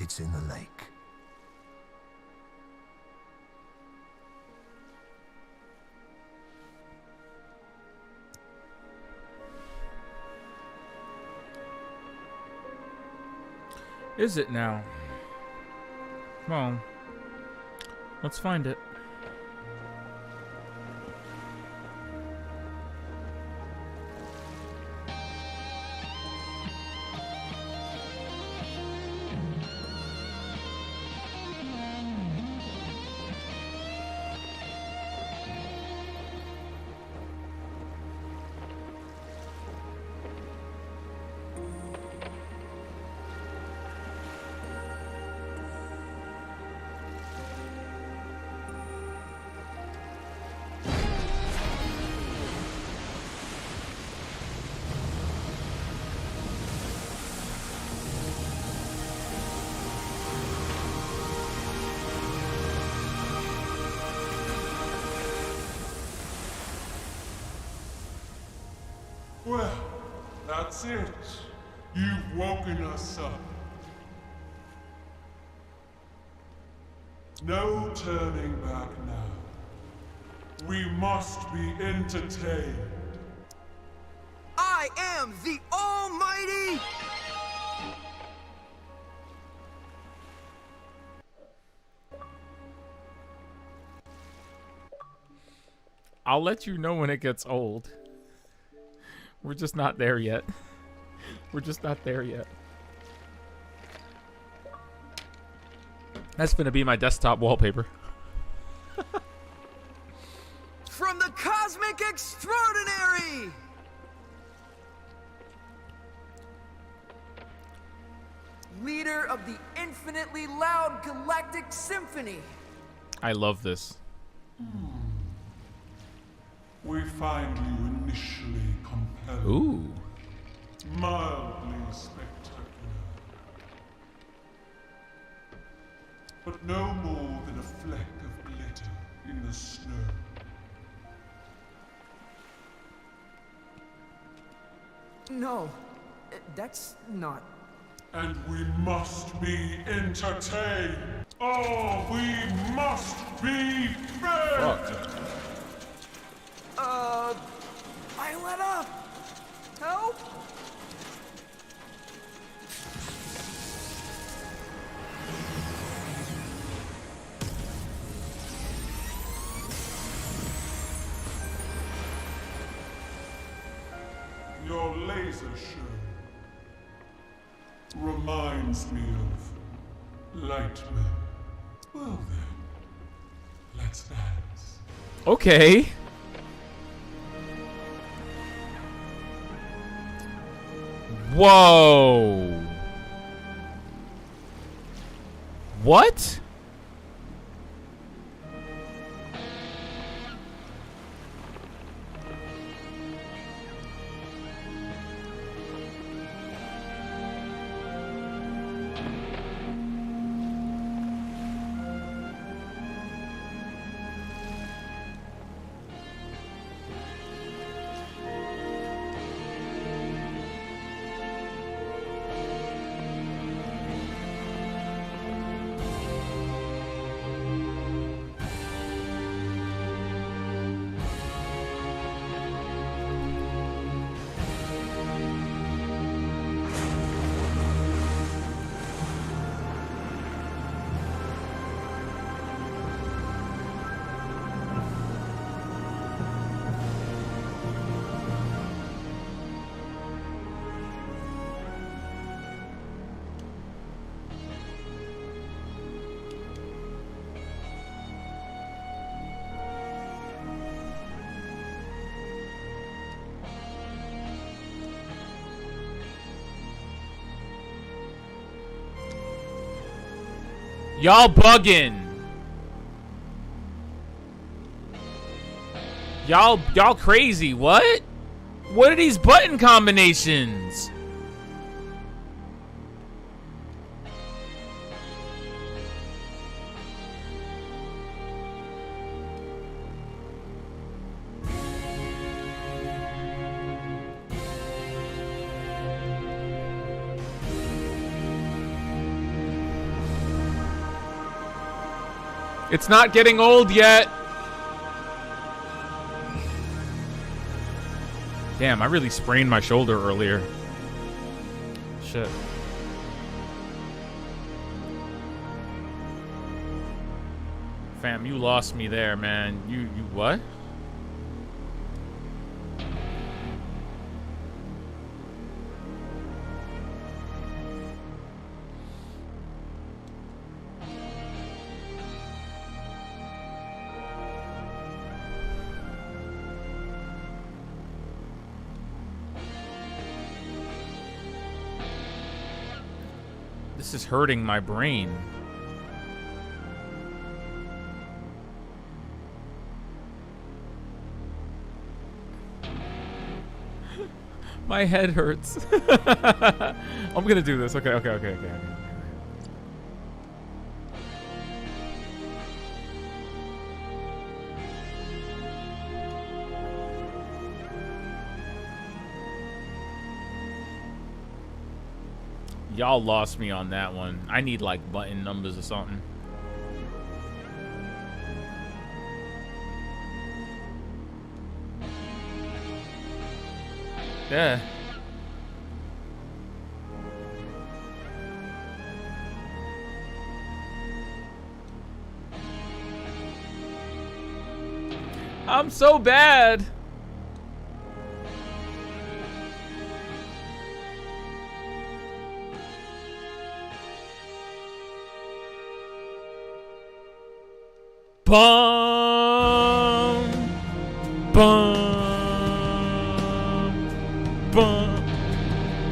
[SPEAKER 4] It's in the lake.
[SPEAKER 1] Is it now? Well, let's find it.
[SPEAKER 6] Well, that's it. You've woken us up. No turning back now. We must be entertained.
[SPEAKER 2] I am the Almighty!
[SPEAKER 1] I'll let you know when it gets old. We're just not there yet. We're just not there yet. That's gonna be my desktop wallpaper.
[SPEAKER 2] From the Cosmic Extraordinary! Leader of the infinitely loud galactic symphony.
[SPEAKER 1] I love this.
[SPEAKER 6] We find you initially compelling.
[SPEAKER 1] Ooh.
[SPEAKER 6] Mildly spectacular. But no more than a fleck of glitter in the snow.
[SPEAKER 5] No, that's not.
[SPEAKER 6] And we must be entertained. Oh, we must be fed.
[SPEAKER 5] I let up! Help!
[SPEAKER 6] Your laser show reminds me of Lightman. Well then, let's dance.
[SPEAKER 1] Okay. Whoa. What? Y'all bugging. Y'all crazy. What? What are these button combinations? It's not getting old yet. Damn, I really sprained my shoulder earlier. Shit. Fam, you lost me there, man. You what? This is hurting my brain. My head hurts. I'm gonna do this. Okay. Y'all lost me on that one. I need like button numbers or something. Yeah. I'm so bad. Bum, bum, bum,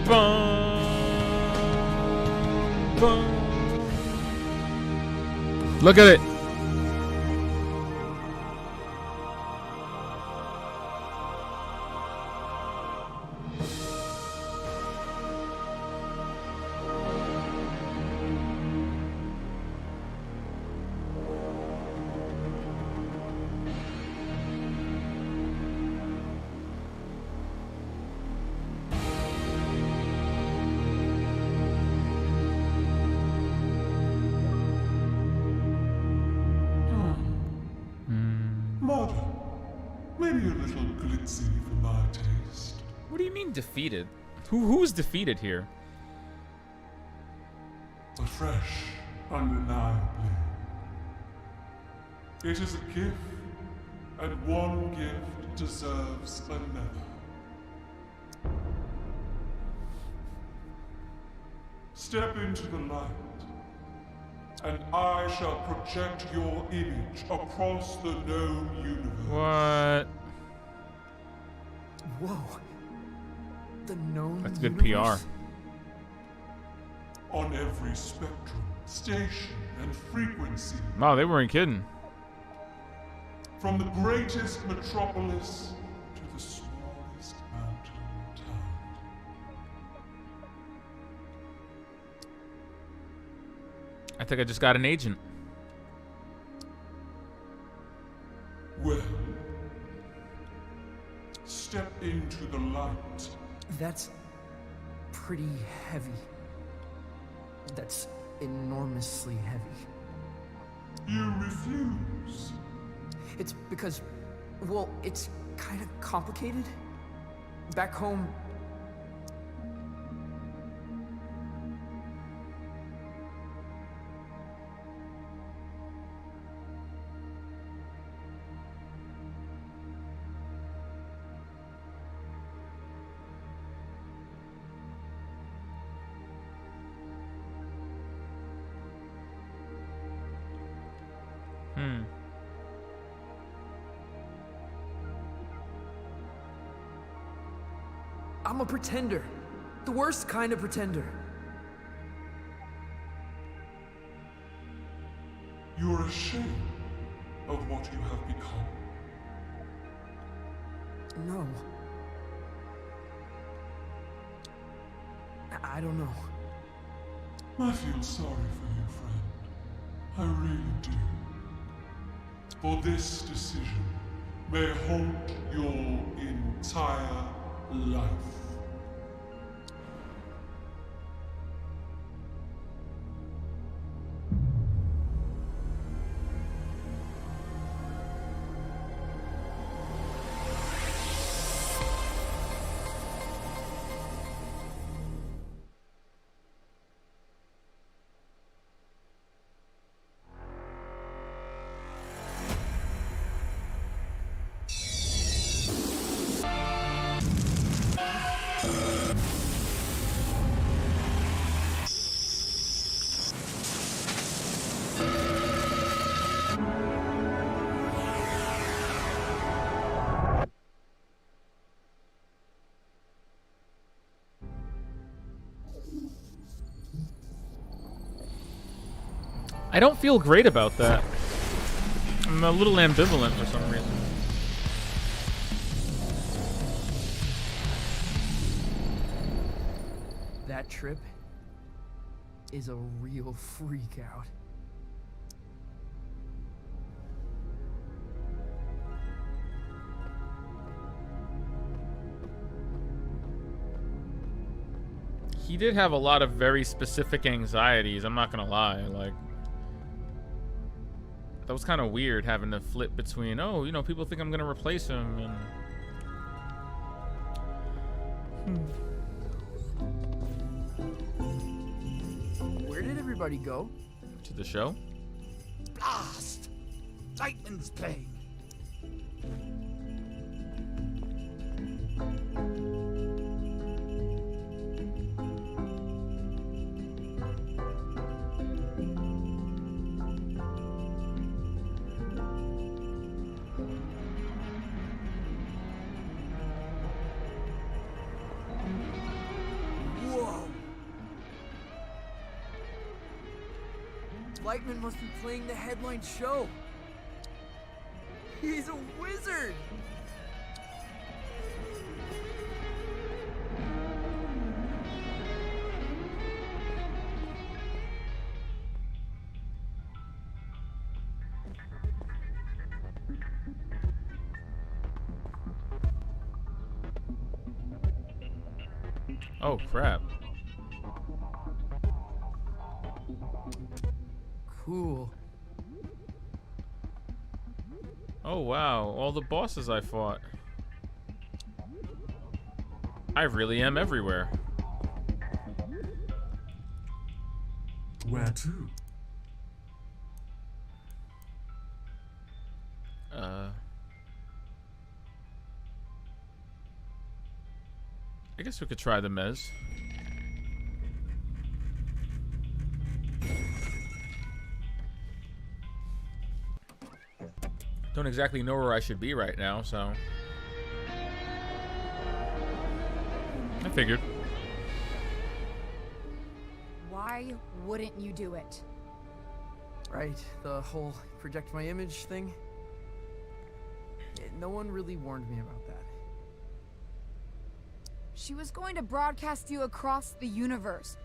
[SPEAKER 1] bum, bum. Look at it. Defeated? Who's defeated here?
[SPEAKER 6] But fresh, undeniably. It is a gift, and one gift deserves another. Step into the light, and I shall project your image across the known universe.
[SPEAKER 1] What?
[SPEAKER 5] Whoa. The known
[SPEAKER 1] That's good
[SPEAKER 5] universe?
[SPEAKER 1] PR.
[SPEAKER 6] On every spectrum, station, and frequency.
[SPEAKER 1] Wow, they weren't kidding.
[SPEAKER 6] From the greatest metropolis to the smallest mountain town.
[SPEAKER 1] I think I just got an agent.
[SPEAKER 6] Well, step into the light.
[SPEAKER 5] That's pretty heavy. That's enormously heavy.
[SPEAKER 6] You refuse.
[SPEAKER 5] It's because, well, it's kind of complicated. Back home, I'm a pretender. The worst kind of pretender.
[SPEAKER 6] You're ashamed of what you have become.
[SPEAKER 5] No. I don't know.
[SPEAKER 6] I feel sorry for you, friend. I really do. For this decision may haunt your entire life.
[SPEAKER 1] I don't feel great about that. I'm a little ambivalent for some reason.
[SPEAKER 5] That trip is a real freak out.
[SPEAKER 1] He did have a lot of very specific anxieties, I'm not gonna lie. Like, that was kind of weird having to flip between, oh, you know, people think I'm gonna replace him, and
[SPEAKER 5] Where did everybody go?
[SPEAKER 1] to the show.
[SPEAKER 2] Blast! Lightning's playing.
[SPEAKER 5] Whoa! Lightman must be playing the headline show. He's a wizard!
[SPEAKER 1] Oh, crap.
[SPEAKER 5] Cool.
[SPEAKER 1] Oh, wow. All the bosses I fought. I really am everywhere.
[SPEAKER 6] Where to?
[SPEAKER 1] I guess we could try the Mez. Don't exactly know where I should be right now, so I figured.
[SPEAKER 7] Why wouldn't you do it?
[SPEAKER 5] Right, the whole project my image thing. No one really warned me about that.
[SPEAKER 7] She was going to broadcast you across the universe.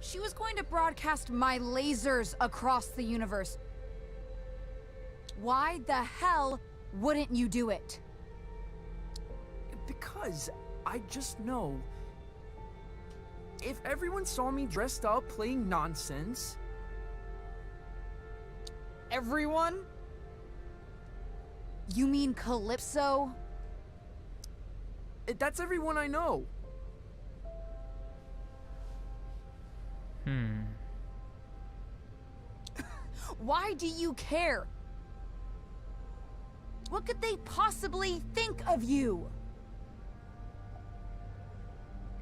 [SPEAKER 7] She was going to broadcast my lasers across the universe. Why the hell wouldn't you do it?
[SPEAKER 5] Because I just know if everyone saw me dressed up playing nonsense.
[SPEAKER 7] Everyone? You mean Calypso?
[SPEAKER 5] That's everyone I know.
[SPEAKER 7] Why do you care? What could they possibly think of you?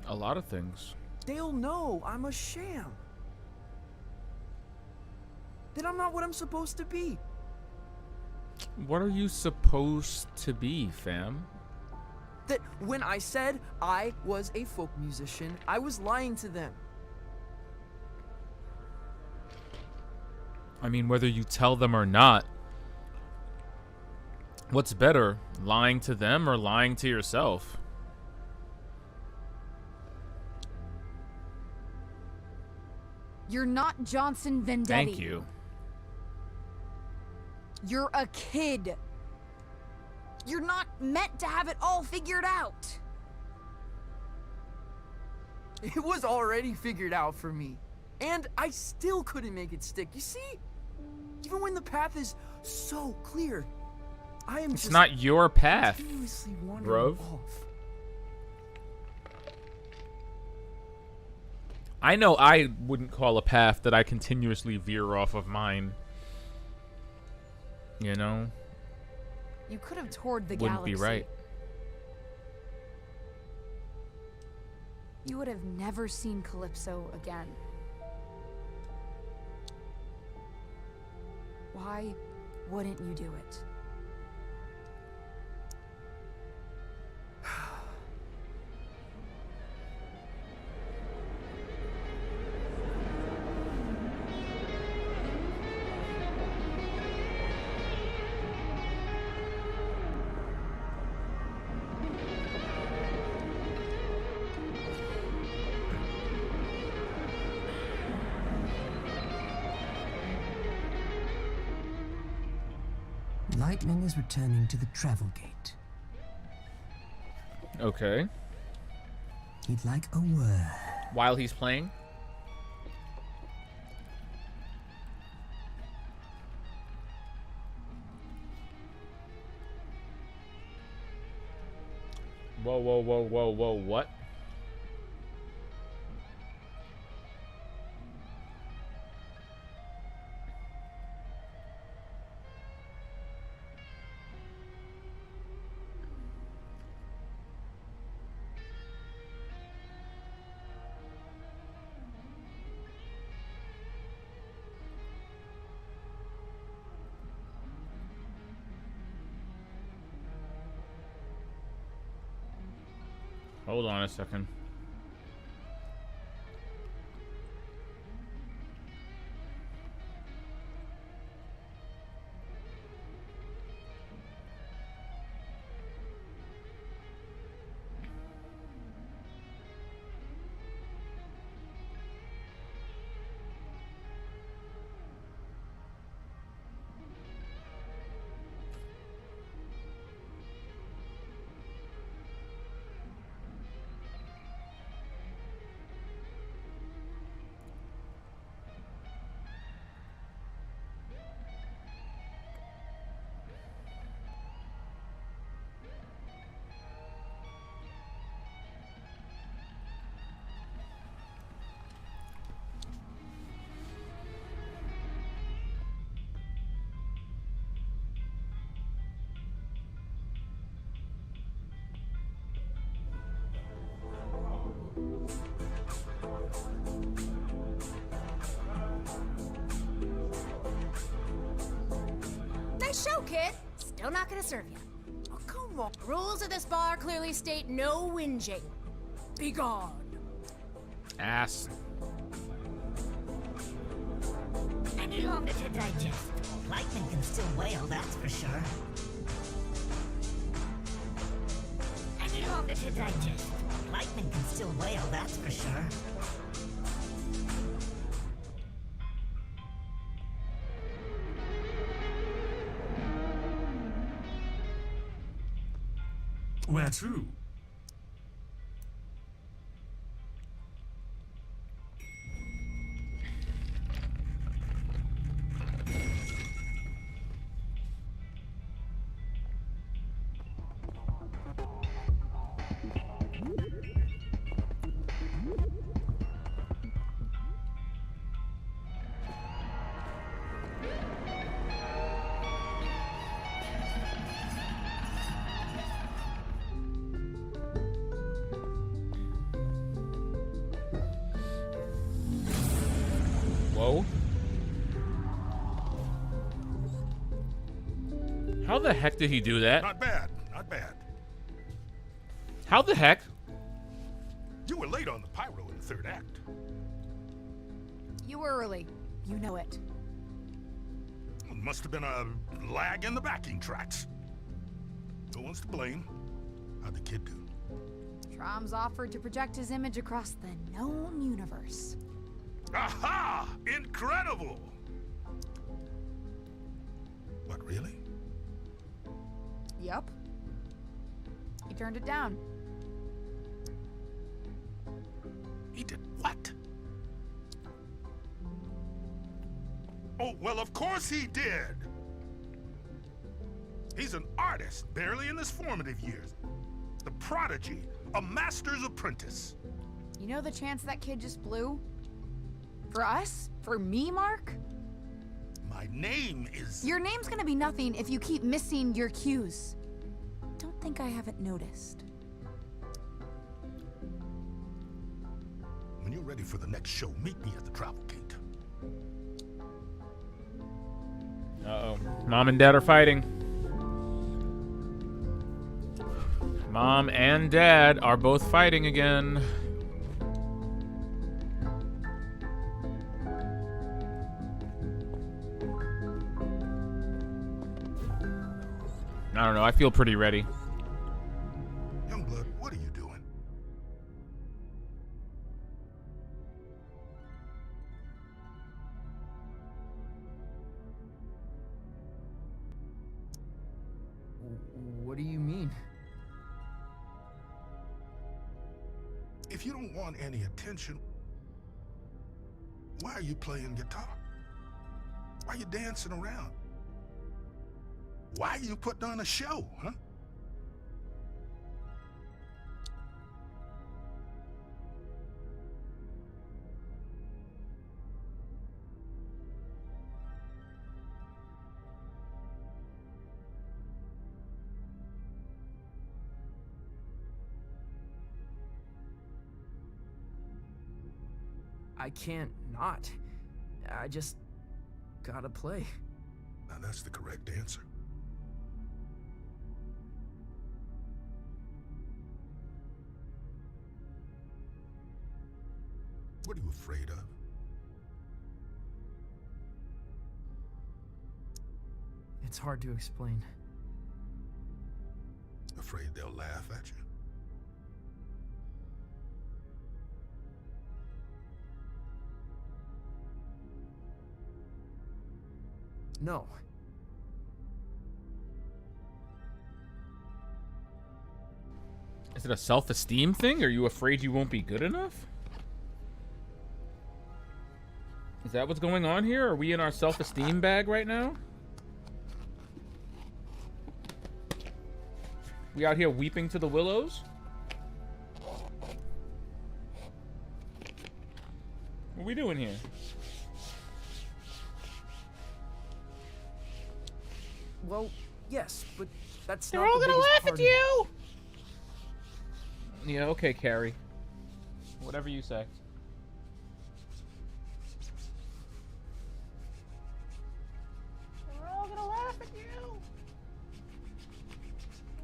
[SPEAKER 1] A lot of things.
[SPEAKER 5] They'll know I'm a sham. That I'm not what I'm supposed to be.
[SPEAKER 1] What are you supposed to be, fam?
[SPEAKER 5] That when I said I was a folk musician, I was lying to them.
[SPEAKER 1] I mean, whether you tell them or not, what's better, lying to them or lying to yourself?
[SPEAKER 7] You're not Johnson Vendetti.
[SPEAKER 1] Thank you.
[SPEAKER 7] You're a kid. You're not meant to have it all figured out.
[SPEAKER 5] It was already figured out for me. And I still couldn't make it stick. You see? Even when the path is so clear, I am
[SPEAKER 1] It's
[SPEAKER 5] just
[SPEAKER 1] not your path,
[SPEAKER 5] continuously wandering
[SPEAKER 1] bruv.
[SPEAKER 5] off.
[SPEAKER 1] I know I wouldn't call a path that I continuously veer off of mine. You know?
[SPEAKER 7] You could have toured the
[SPEAKER 1] Wouldn't
[SPEAKER 7] galaxy.
[SPEAKER 1] be right.
[SPEAKER 7] You would have never seen Calypso again. Why wouldn't you do it?
[SPEAKER 2] Lightning is returning to the travel gate.
[SPEAKER 1] Okay.
[SPEAKER 2] He'd like a word.
[SPEAKER 1] While he's playing? Whoa, whoa, whoa, whoa, whoa, what? Hold on a second.
[SPEAKER 8] Nice show, kid. Still not gonna serve you.
[SPEAKER 5] Oh, come on.
[SPEAKER 8] Rules of this bar clearly state no whinging. Be gone.
[SPEAKER 1] Ass.
[SPEAKER 9] Any longer to digest. Lightning can still wail, that's for sure. Any longer to digest. Lightning can still wail, that's for sure.
[SPEAKER 6] Where to?
[SPEAKER 1] Whoa. How the heck did he do that?
[SPEAKER 4] Not bad, not bad.
[SPEAKER 1] How the heck?
[SPEAKER 4] You were late on the pyro in the third act.
[SPEAKER 7] You were early. You know it.
[SPEAKER 10] It must have been a lag in the backing tracks. No one's to blame. How'd the kid do?
[SPEAKER 7] Trom's offered to project his image across the known universe.
[SPEAKER 10] Aha! Incredible! What, really?
[SPEAKER 7] Yup. He turned it down.
[SPEAKER 10] He did what? Oh, well, of course he did. He's an artist, barely in his formative years. The prodigy, a master's apprentice.
[SPEAKER 7] You know the chance that kid just blew? For us? For me, Mark?
[SPEAKER 10] My name is...
[SPEAKER 7] Your name's gonna be nothing if you keep missing your cues. Don't think I haven't noticed.
[SPEAKER 10] When you're ready for the next show, meet me at the travel gate.
[SPEAKER 1] Uh-oh. Mom and Dad are fighting. Mom and Dad are both fighting again. I don't know. I feel pretty ready.
[SPEAKER 10] Youngblood, what are you doing?
[SPEAKER 5] What do you mean?
[SPEAKER 10] If you don't want any attention, why are you playing guitar? Why are you dancing around? Why are you putting on a show, huh?
[SPEAKER 5] I can't not. I just gotta play.
[SPEAKER 10] Now that's the correct answer. What are you afraid of?
[SPEAKER 5] It's hard to explain.
[SPEAKER 10] Afraid they'll laugh at you?
[SPEAKER 5] No.
[SPEAKER 1] Is it a self-esteem thing? Are you afraid you won't be good enough? Is that what's going on here? Are we in our self-esteem bag right now? We out here weeping to the willows? What are we doing here?
[SPEAKER 5] Well, yes, but that's
[SPEAKER 1] They're
[SPEAKER 5] not
[SPEAKER 1] all
[SPEAKER 5] the
[SPEAKER 1] gonna
[SPEAKER 5] biggest
[SPEAKER 1] laugh
[SPEAKER 5] part
[SPEAKER 1] at
[SPEAKER 5] of it.
[SPEAKER 1] you! Yeah, okay, Carrie. Whatever you say. They're all gonna laugh at you!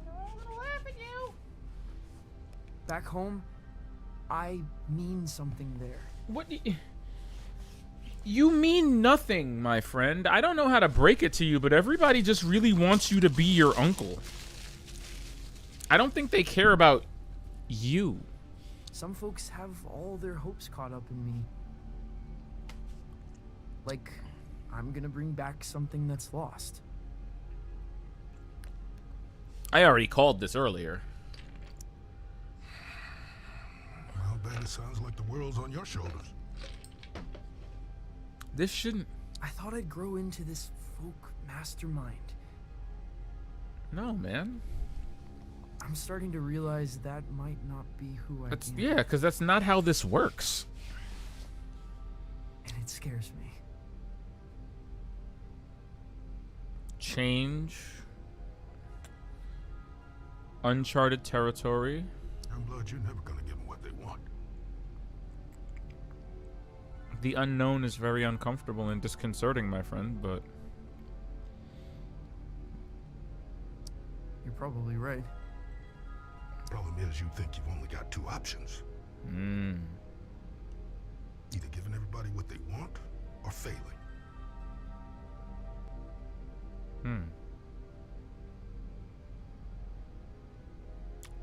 [SPEAKER 1] They're all gonna laugh at you!
[SPEAKER 5] Back home, I mean something there.
[SPEAKER 1] What do you mean nothing, my friend. I don't know how to break it to you, but everybody just really wants you to be your uncle. I don't think they care about you.
[SPEAKER 5] Some folks have all their hopes caught up in me. Like, I'm gonna bring back something that's lost.
[SPEAKER 1] I already called this earlier.
[SPEAKER 10] Well, Ben, it sounds like the world's on your shoulders.
[SPEAKER 1] This shouldn't...
[SPEAKER 5] I thought I'd grow into this folk mastermind.
[SPEAKER 1] No, man.
[SPEAKER 5] I'm starting to realize that might not be who I am.
[SPEAKER 1] Yeah, because that's not how this works.
[SPEAKER 5] And it scares me.
[SPEAKER 1] Change. Uncharted territory.
[SPEAKER 10] Youngblood, you're never gonna give them what they want.
[SPEAKER 1] The unknown is very uncomfortable and disconcerting, my friend, but...
[SPEAKER 5] You're probably right.
[SPEAKER 10] Problem is, you think you've only got two options. Either giving everybody what they want, or failing.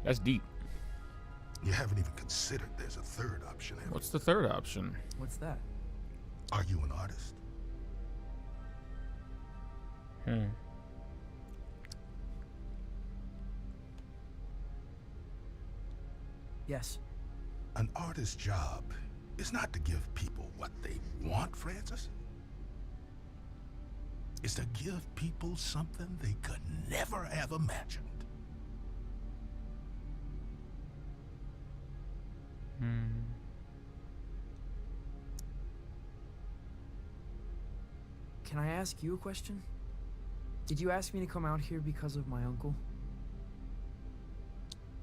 [SPEAKER 1] That's deep.
[SPEAKER 10] You haven't even considered there's a third option, have you?
[SPEAKER 1] What's the third option?
[SPEAKER 5] What's that?
[SPEAKER 10] Are you an artist?
[SPEAKER 5] Yes.
[SPEAKER 10] An artist's job is not to give people what they want, Francis. It's to give people something they could never have imagined.
[SPEAKER 5] Can I ask you a question? Did you ask me to come out here because of my uncle?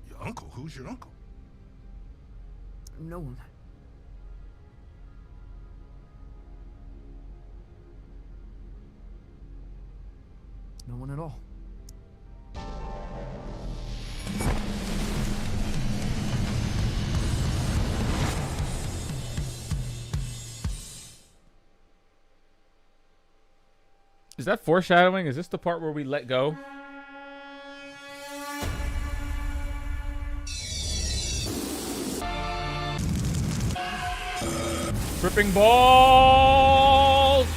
[SPEAKER 10] Your uncle? Who's your uncle?
[SPEAKER 5] No one. No one at all.
[SPEAKER 1] Is that foreshadowing? Is this the part where we let go? Tripping balls!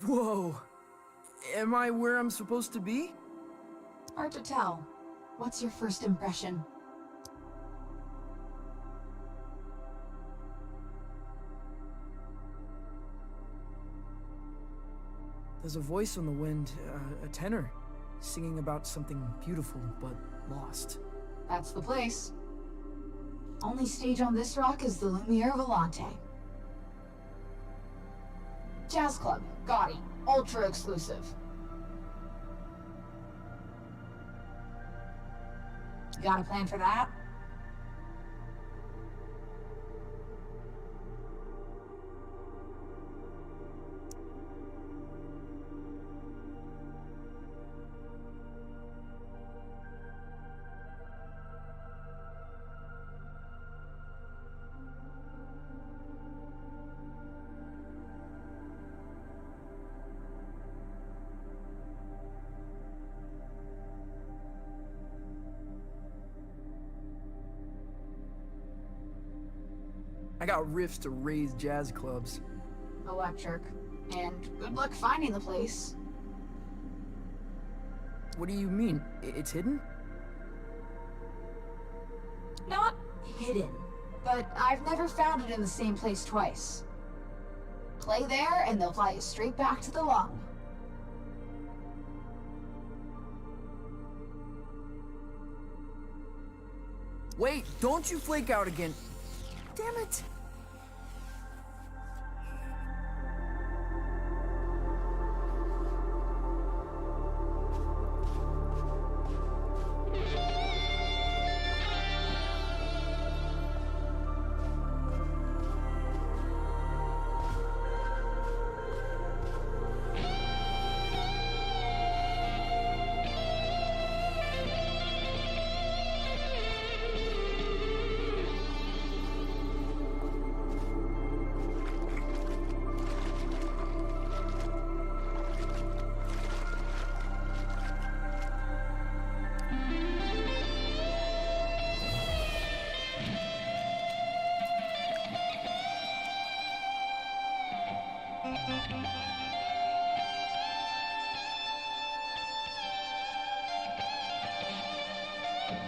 [SPEAKER 5] Whoa! Am I where I'm supposed to be?
[SPEAKER 11] Hard to tell. What's your first impression?
[SPEAKER 5] There's a voice on the wind, a tenor, singing about something beautiful but lost.
[SPEAKER 11] That's the place. Only stage on this rock is the Lumiere Volante. Jazz club, gaudy, ultra exclusive. You got a plan for that?
[SPEAKER 5] I got riffs to raise jazz clubs.
[SPEAKER 11] Electric. And good luck finding the place.
[SPEAKER 5] What do you mean? It's hidden?
[SPEAKER 11] Not hidden, but I've never found it in the same place twice. Play there, and they'll fly you straight back to the lung.
[SPEAKER 5] Wait, don't you flake out again. Damn it!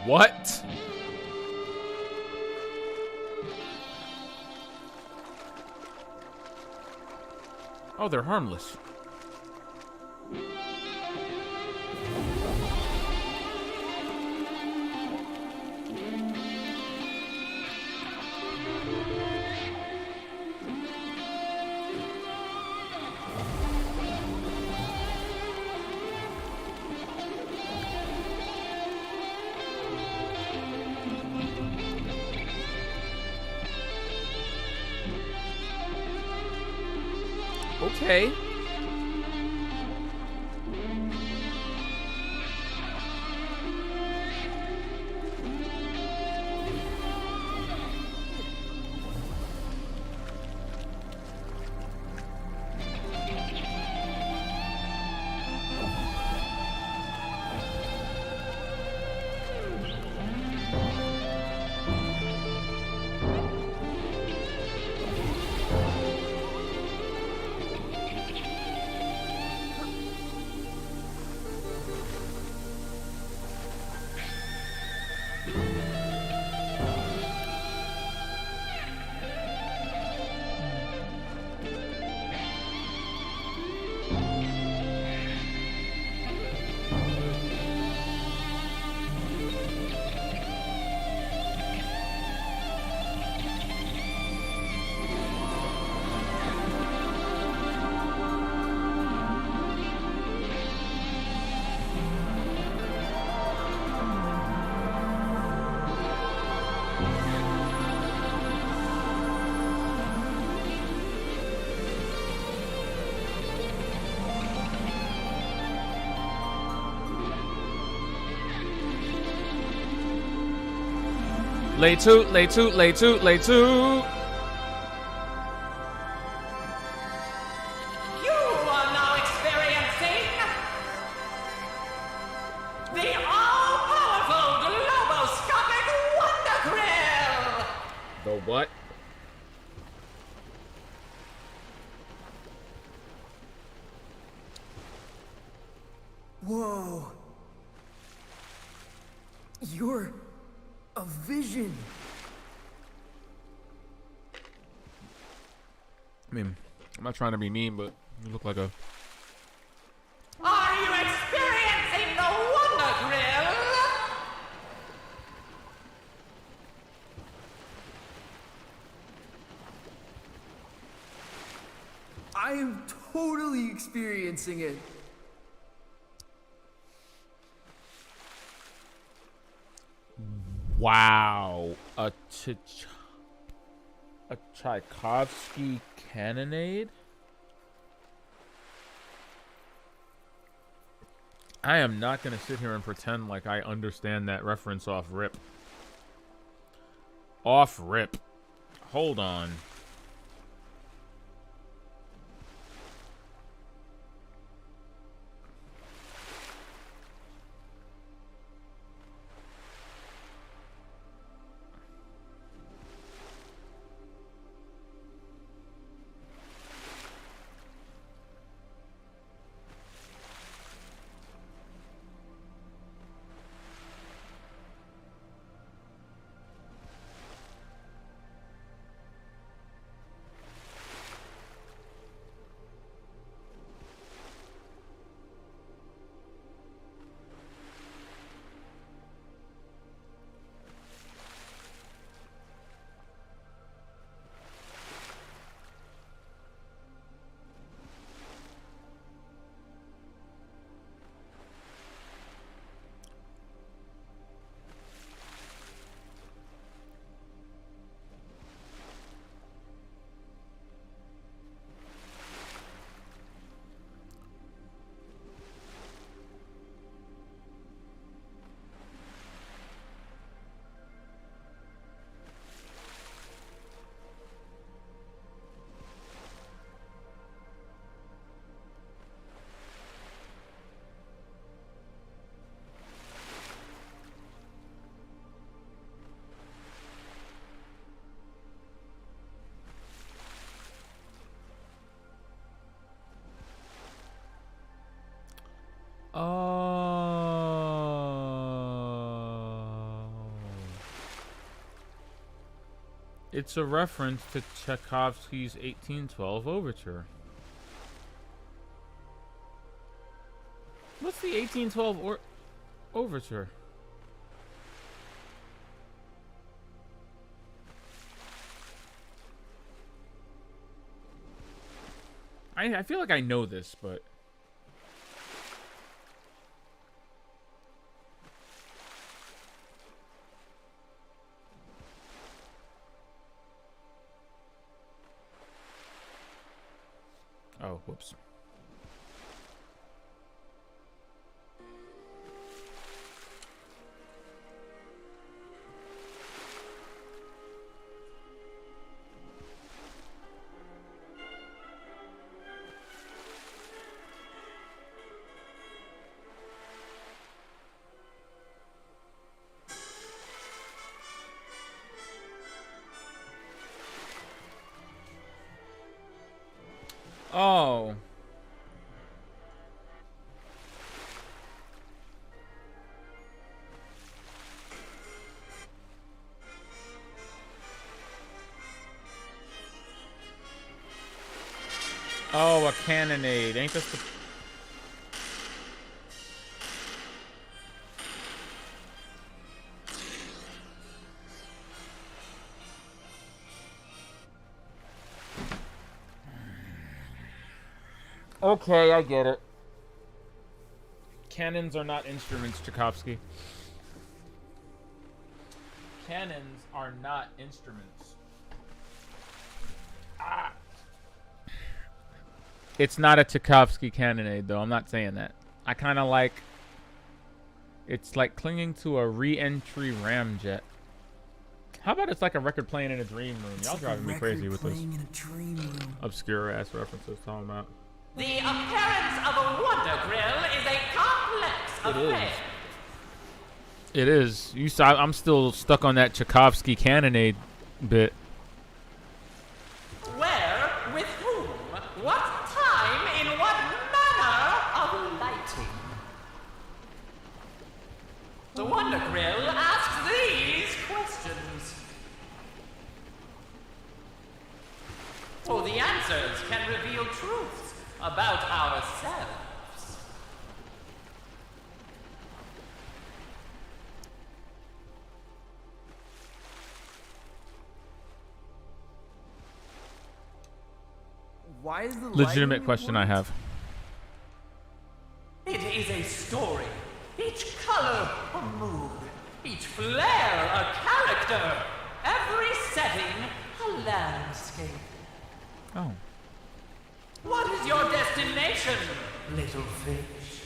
[SPEAKER 1] What? Oh, they're harmless. Okay. Lay toot, lay toot, lay toot, lay toot.
[SPEAKER 12] You are now experiencing the all-powerful globoscopic Wonder Grill.
[SPEAKER 1] The what?
[SPEAKER 5] Whoa. You're a vision.
[SPEAKER 1] I mean, I'm not trying to be mean, but you look like a...
[SPEAKER 12] Are you experiencing the Wonder Grill?
[SPEAKER 5] I am totally experiencing it.
[SPEAKER 1] Wow. A Tchaikovsky cannonade? I am not going to sit here and pretend like I understand that reference off rip. Off rip. Hold on. It's a reference to Tchaikovsky's 1812 overture. the 1812 overture? I feel like I know this, but oh, whoops. Oh. Oh, a cannonade. Ain't this the... Okay, I get it. Cannons are not instruments, Tchaikovsky. Cannons are not instruments. Ah. It's not a Tchaikovsky cannonade, though. I'm not saying that. I kind of like... It's like clinging to a re-entry ramjet. How about it's like a record playing in a dream room? Y'all driving me crazy with this obscure-ass references talking about.
[SPEAKER 12] The appearance of a Wonder Grill is a complex affair.
[SPEAKER 1] It is. You saw. I'm still stuck on that Tchaikovsky cannonade bit.
[SPEAKER 12] Where, with whom, what time, in what manner of lighting? The Wonder Grill asks these questions. For the answers can reveal truths about ourselves.
[SPEAKER 5] Why is the
[SPEAKER 1] legitimate question I have?
[SPEAKER 12] It is a story. Each color a mood. Each flare a character. Every setting a landscape.
[SPEAKER 1] Oh.
[SPEAKER 12] What is your destination, little fish?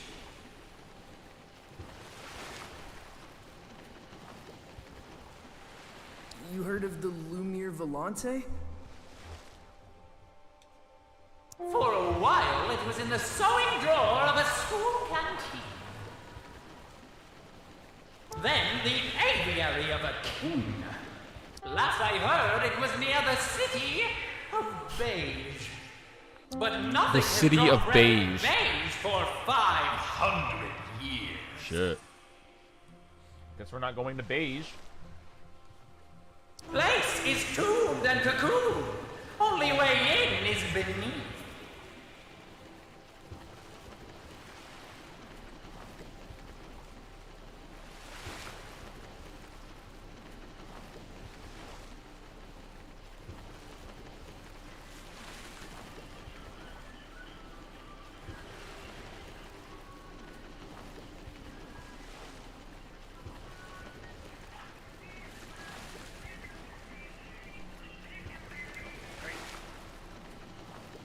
[SPEAKER 5] You heard of the Lumiere Volante?
[SPEAKER 12] For a while, it was in the sewing drawer of a school canteen. Then the aviary of a king. Last I heard, it was near the city of Beige. But nothing
[SPEAKER 1] The city of Beige.
[SPEAKER 12] Beige for 500 years.
[SPEAKER 1] Shit. Guess we're not going to Beige.
[SPEAKER 12] Place is tombed and cocooned. Only way in is beneath.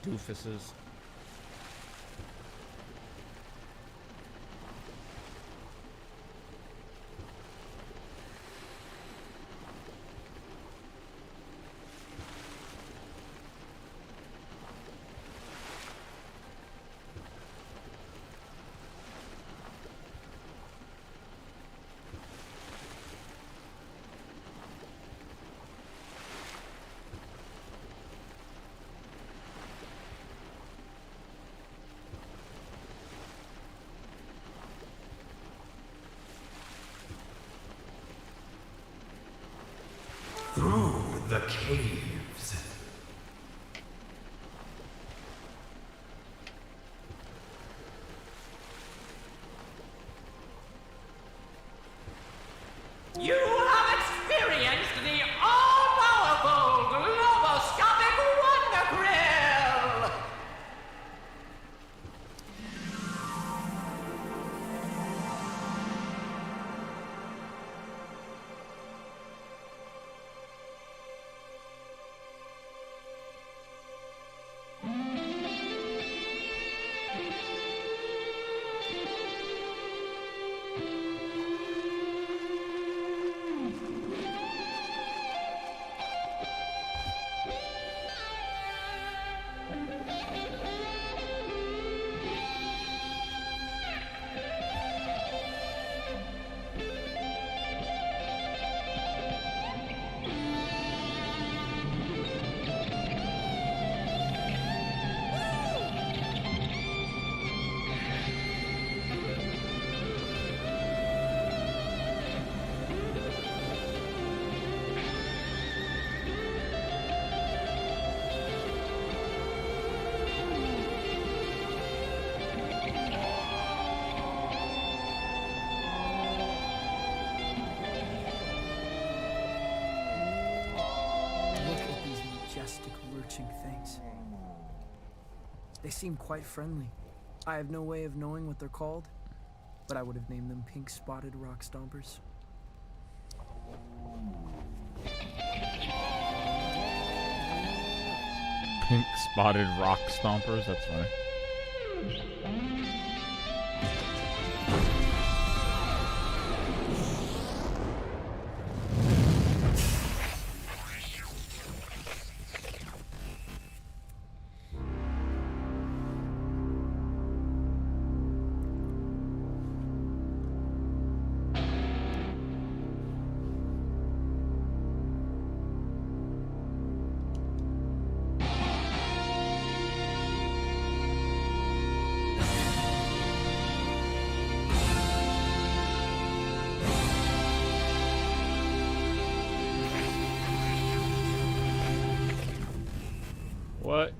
[SPEAKER 1] Doofuses.
[SPEAKER 12] Through the caves.
[SPEAKER 5] They seem quite friendly. I have no way of knowing what they're called, but I would have named them pink-spotted rock stompers.
[SPEAKER 1] Pink-spotted rock stompers? That's funny. What?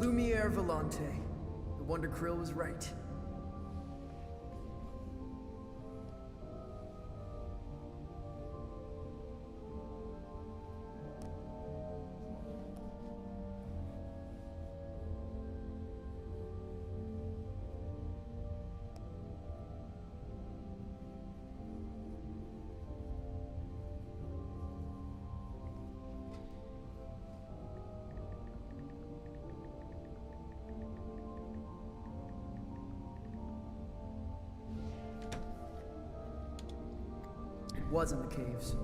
[SPEAKER 5] Lumiere Volante. The Wonder Krill was right. Was in the caves.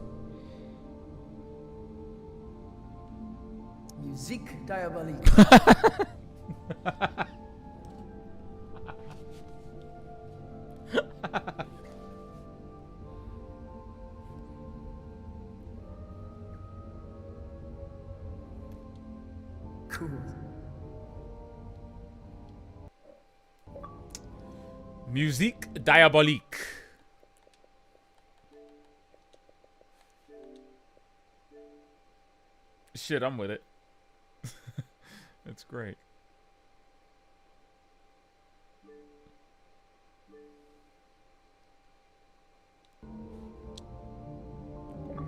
[SPEAKER 5] Musique diabolique. Cool.
[SPEAKER 1] Musique diabolique. Shit, I'm with it. It's great.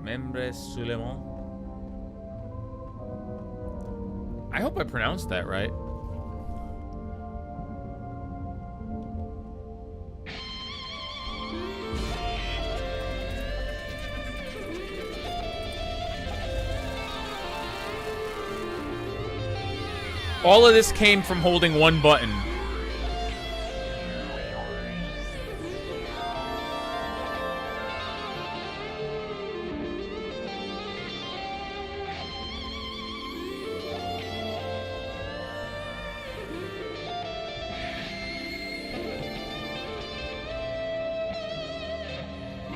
[SPEAKER 1] Membre Suleiman. I hope I pronounced that right. All of this came from holding one button.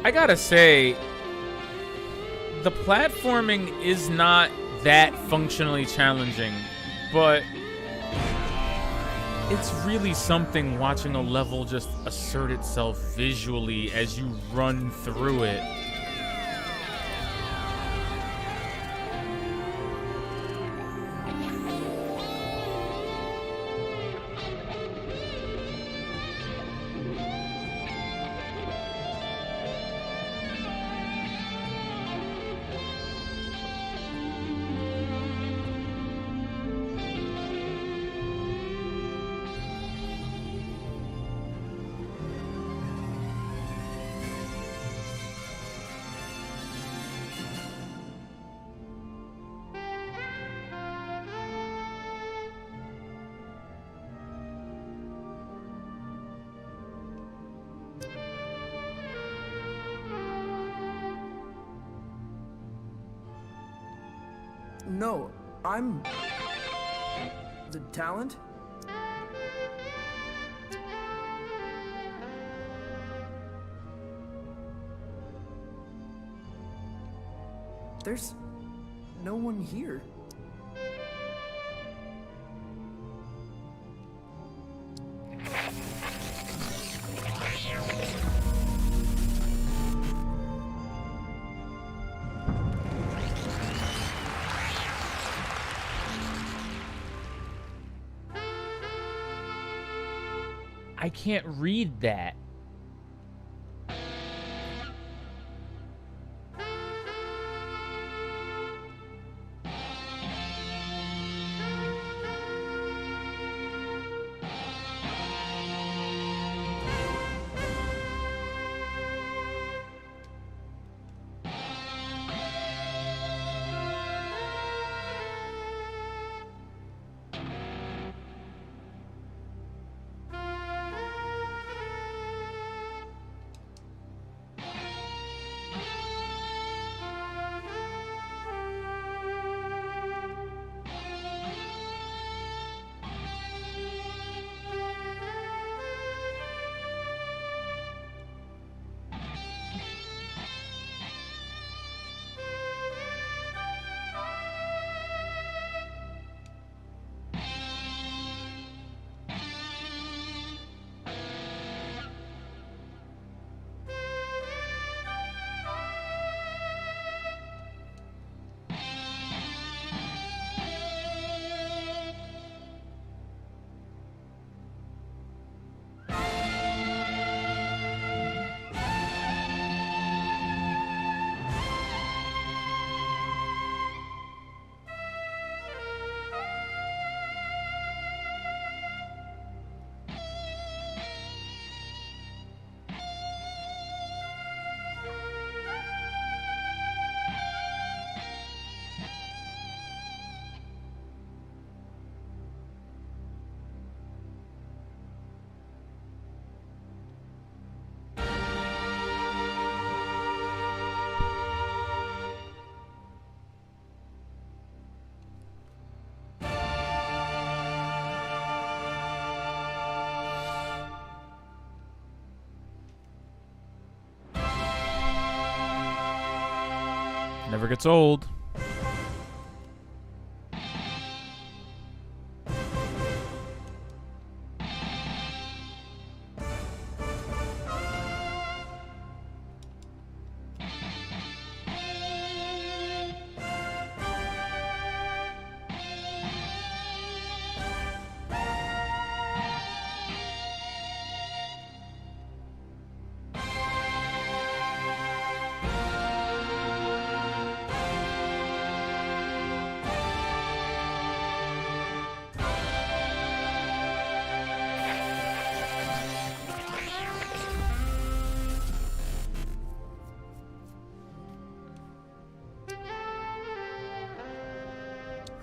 [SPEAKER 1] I gotta say, the platforming is not that functionally challenging, but it's really something watching a level just assert itself visually as you run through it.
[SPEAKER 5] No, I'm... the talent? There's no one here.
[SPEAKER 1] I can't read that. Never gets old.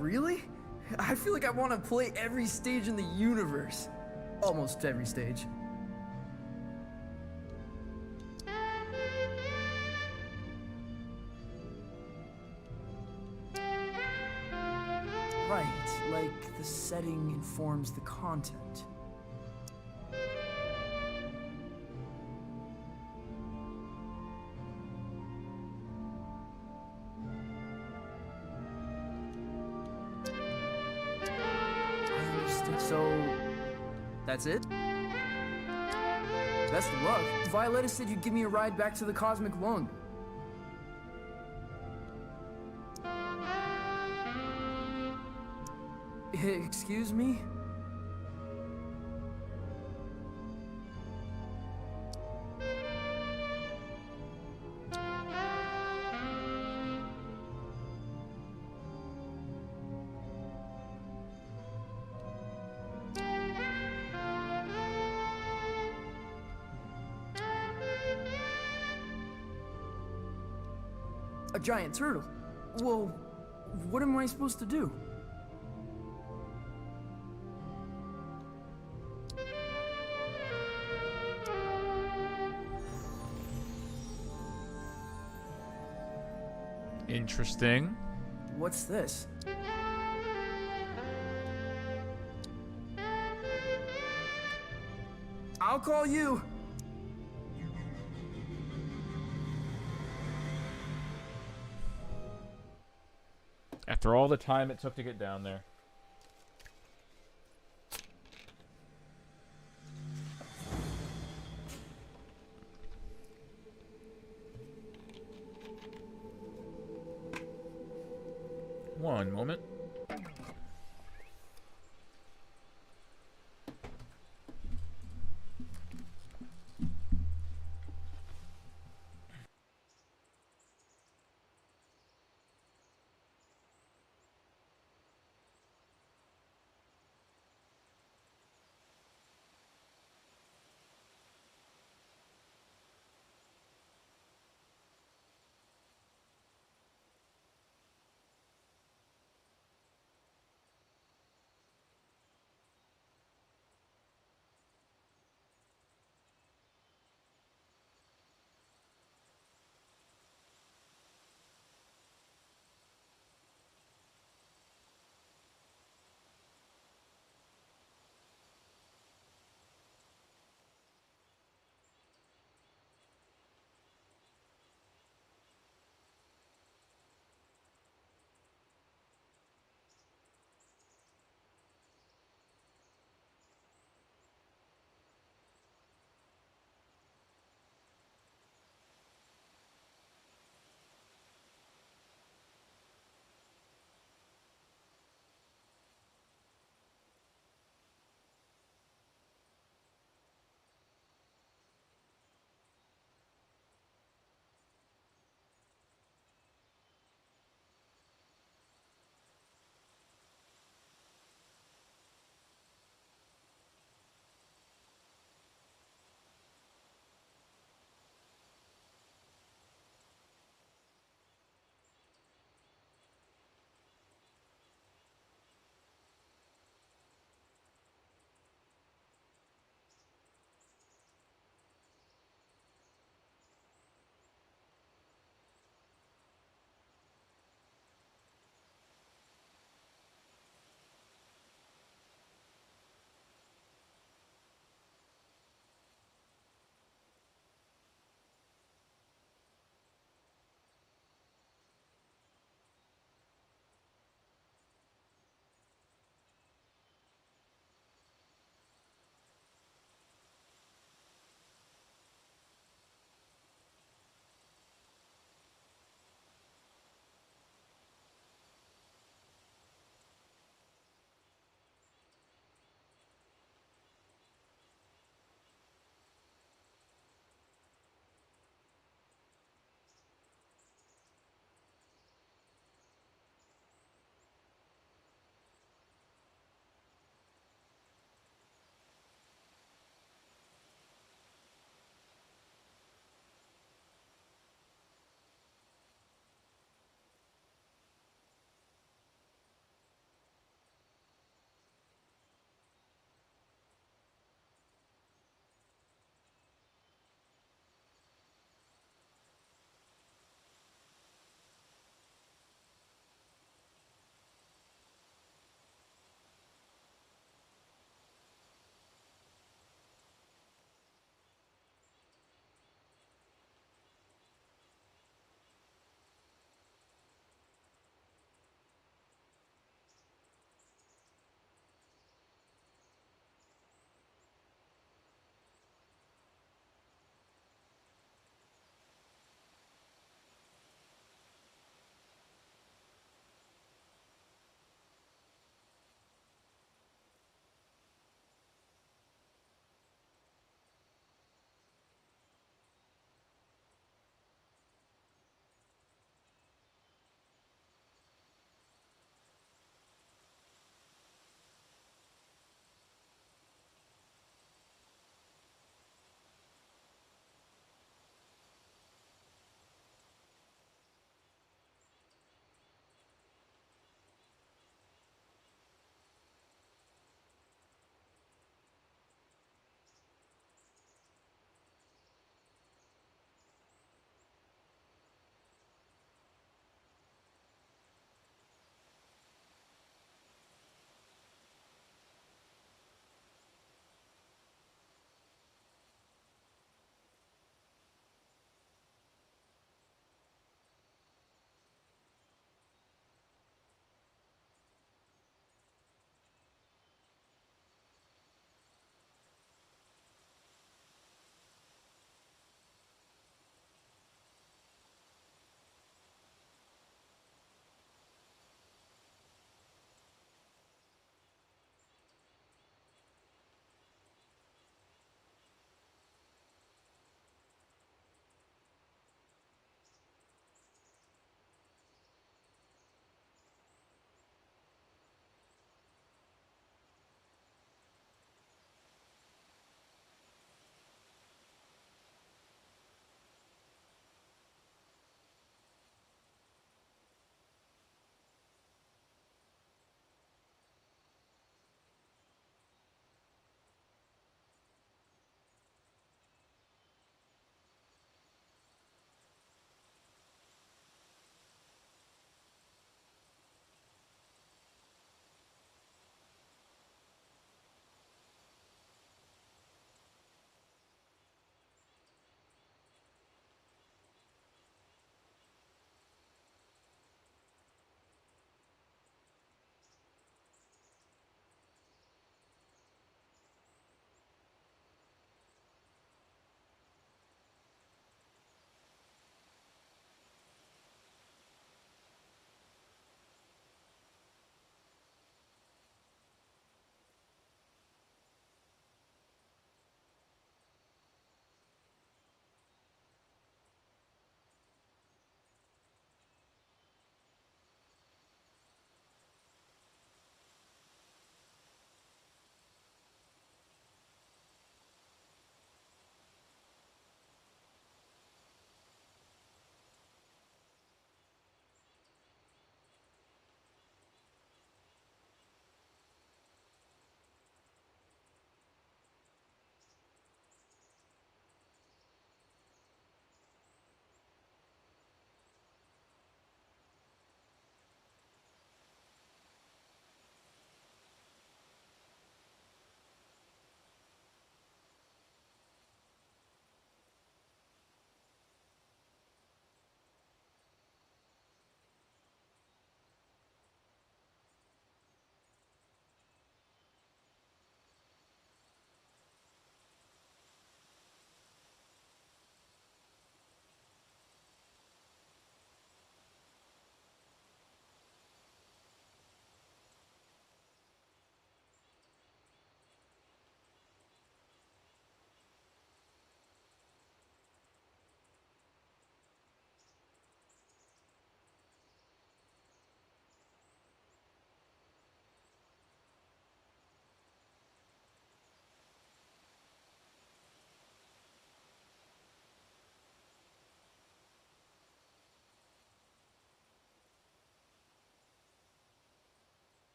[SPEAKER 5] Really? I feel like I want to play every stage in the universe. Almost every stage. Right, like the setting informs the content. So, that's it? Best of luck. Violetta said you'd give me a ride back to the Cosmic Lung. Excuse me? A giant turtle? Well, what am I supposed to do?
[SPEAKER 1] Interesting.
[SPEAKER 5] What's this? I'll call you.
[SPEAKER 1] After all the time it took to get down there. One moment.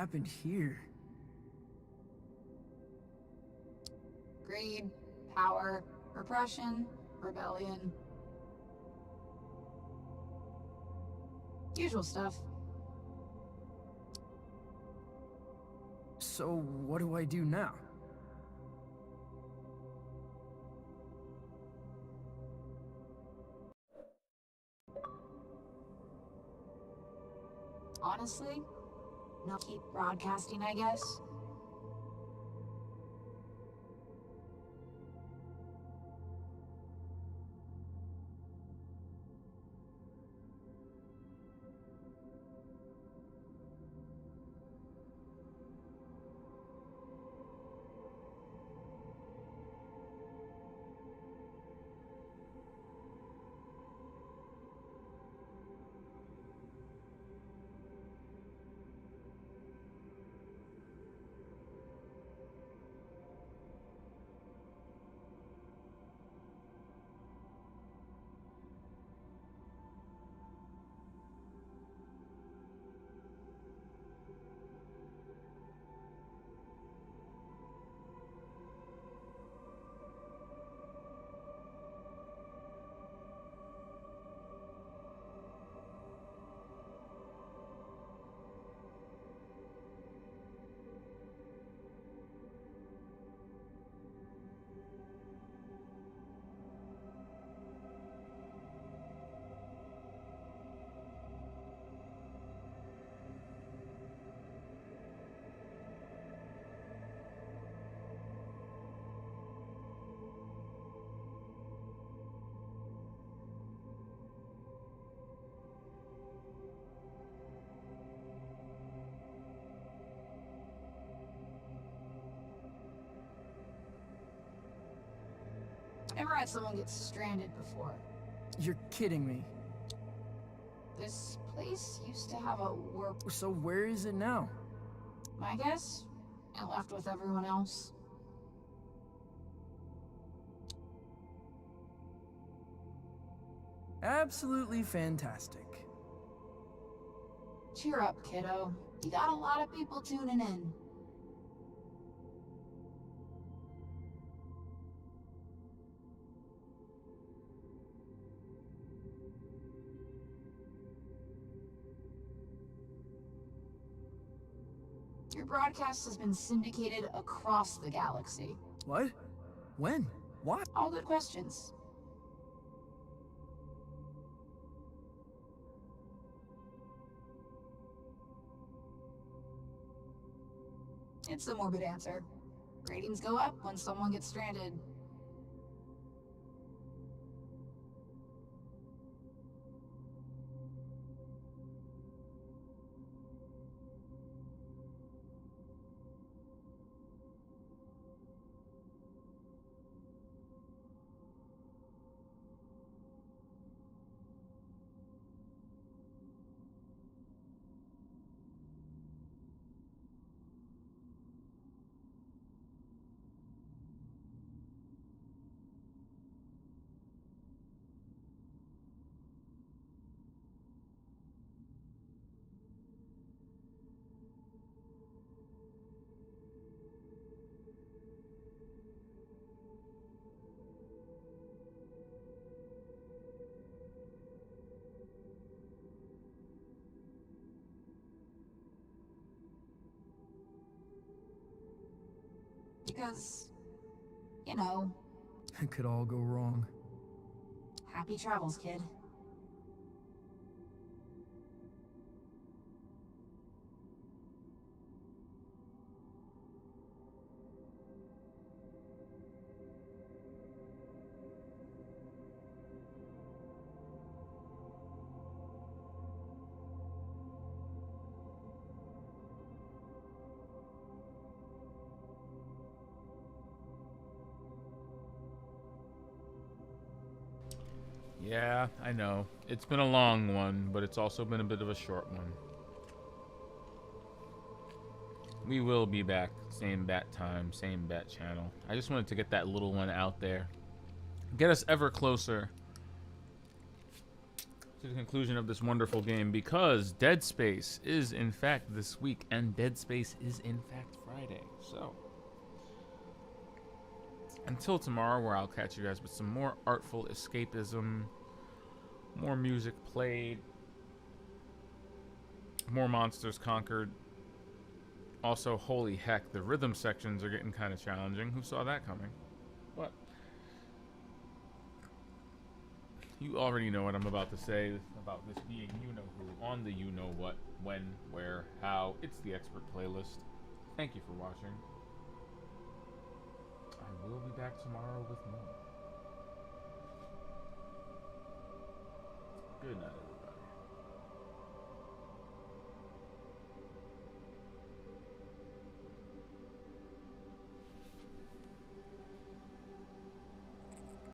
[SPEAKER 5] happened here?
[SPEAKER 11] Greed, power, repression, rebellion. Usual stuff.
[SPEAKER 5] So what do I do now?
[SPEAKER 11] Honestly, no, keep broadcasting, I guess. Never had someone get stranded before.
[SPEAKER 5] You're kidding me.
[SPEAKER 11] This place used to have a warp.
[SPEAKER 5] So where is it now?
[SPEAKER 11] My guess? It left with everyone else.
[SPEAKER 5] Absolutely fantastic.
[SPEAKER 11] Cheer up, kiddo. You got a lot of people tuning in. Your broadcast has been syndicated across the galaxy.
[SPEAKER 5] What? When? What?
[SPEAKER 11] All good questions. It's a morbid answer. Ratings go up when someone gets stranded. Because, you know,
[SPEAKER 5] It could all go wrong.
[SPEAKER 11] happy travels, kid.
[SPEAKER 1] Yeah, I know. It's been a long one, but it's also been a bit of a short one. We will be back. Same bat time, same bat channel. I just wanted to get that little one out there. Get us ever closer to the conclusion of this wonderful game because Dead Space is in fact this week and Dead Space is in fact Friday. So until tomorrow, where I'll catch you guys with some more Artful Escapism, more music played, more monsters conquered. Also, holy heck, the rhythm sections are getting kind of challenging. Who saw that coming? What? You already know what I'm about to say about this being you-know-who on the you-know-what, when, where, how. It's the Expert Playlist. Thank you for watching. I will be back tomorrow with more. Good night.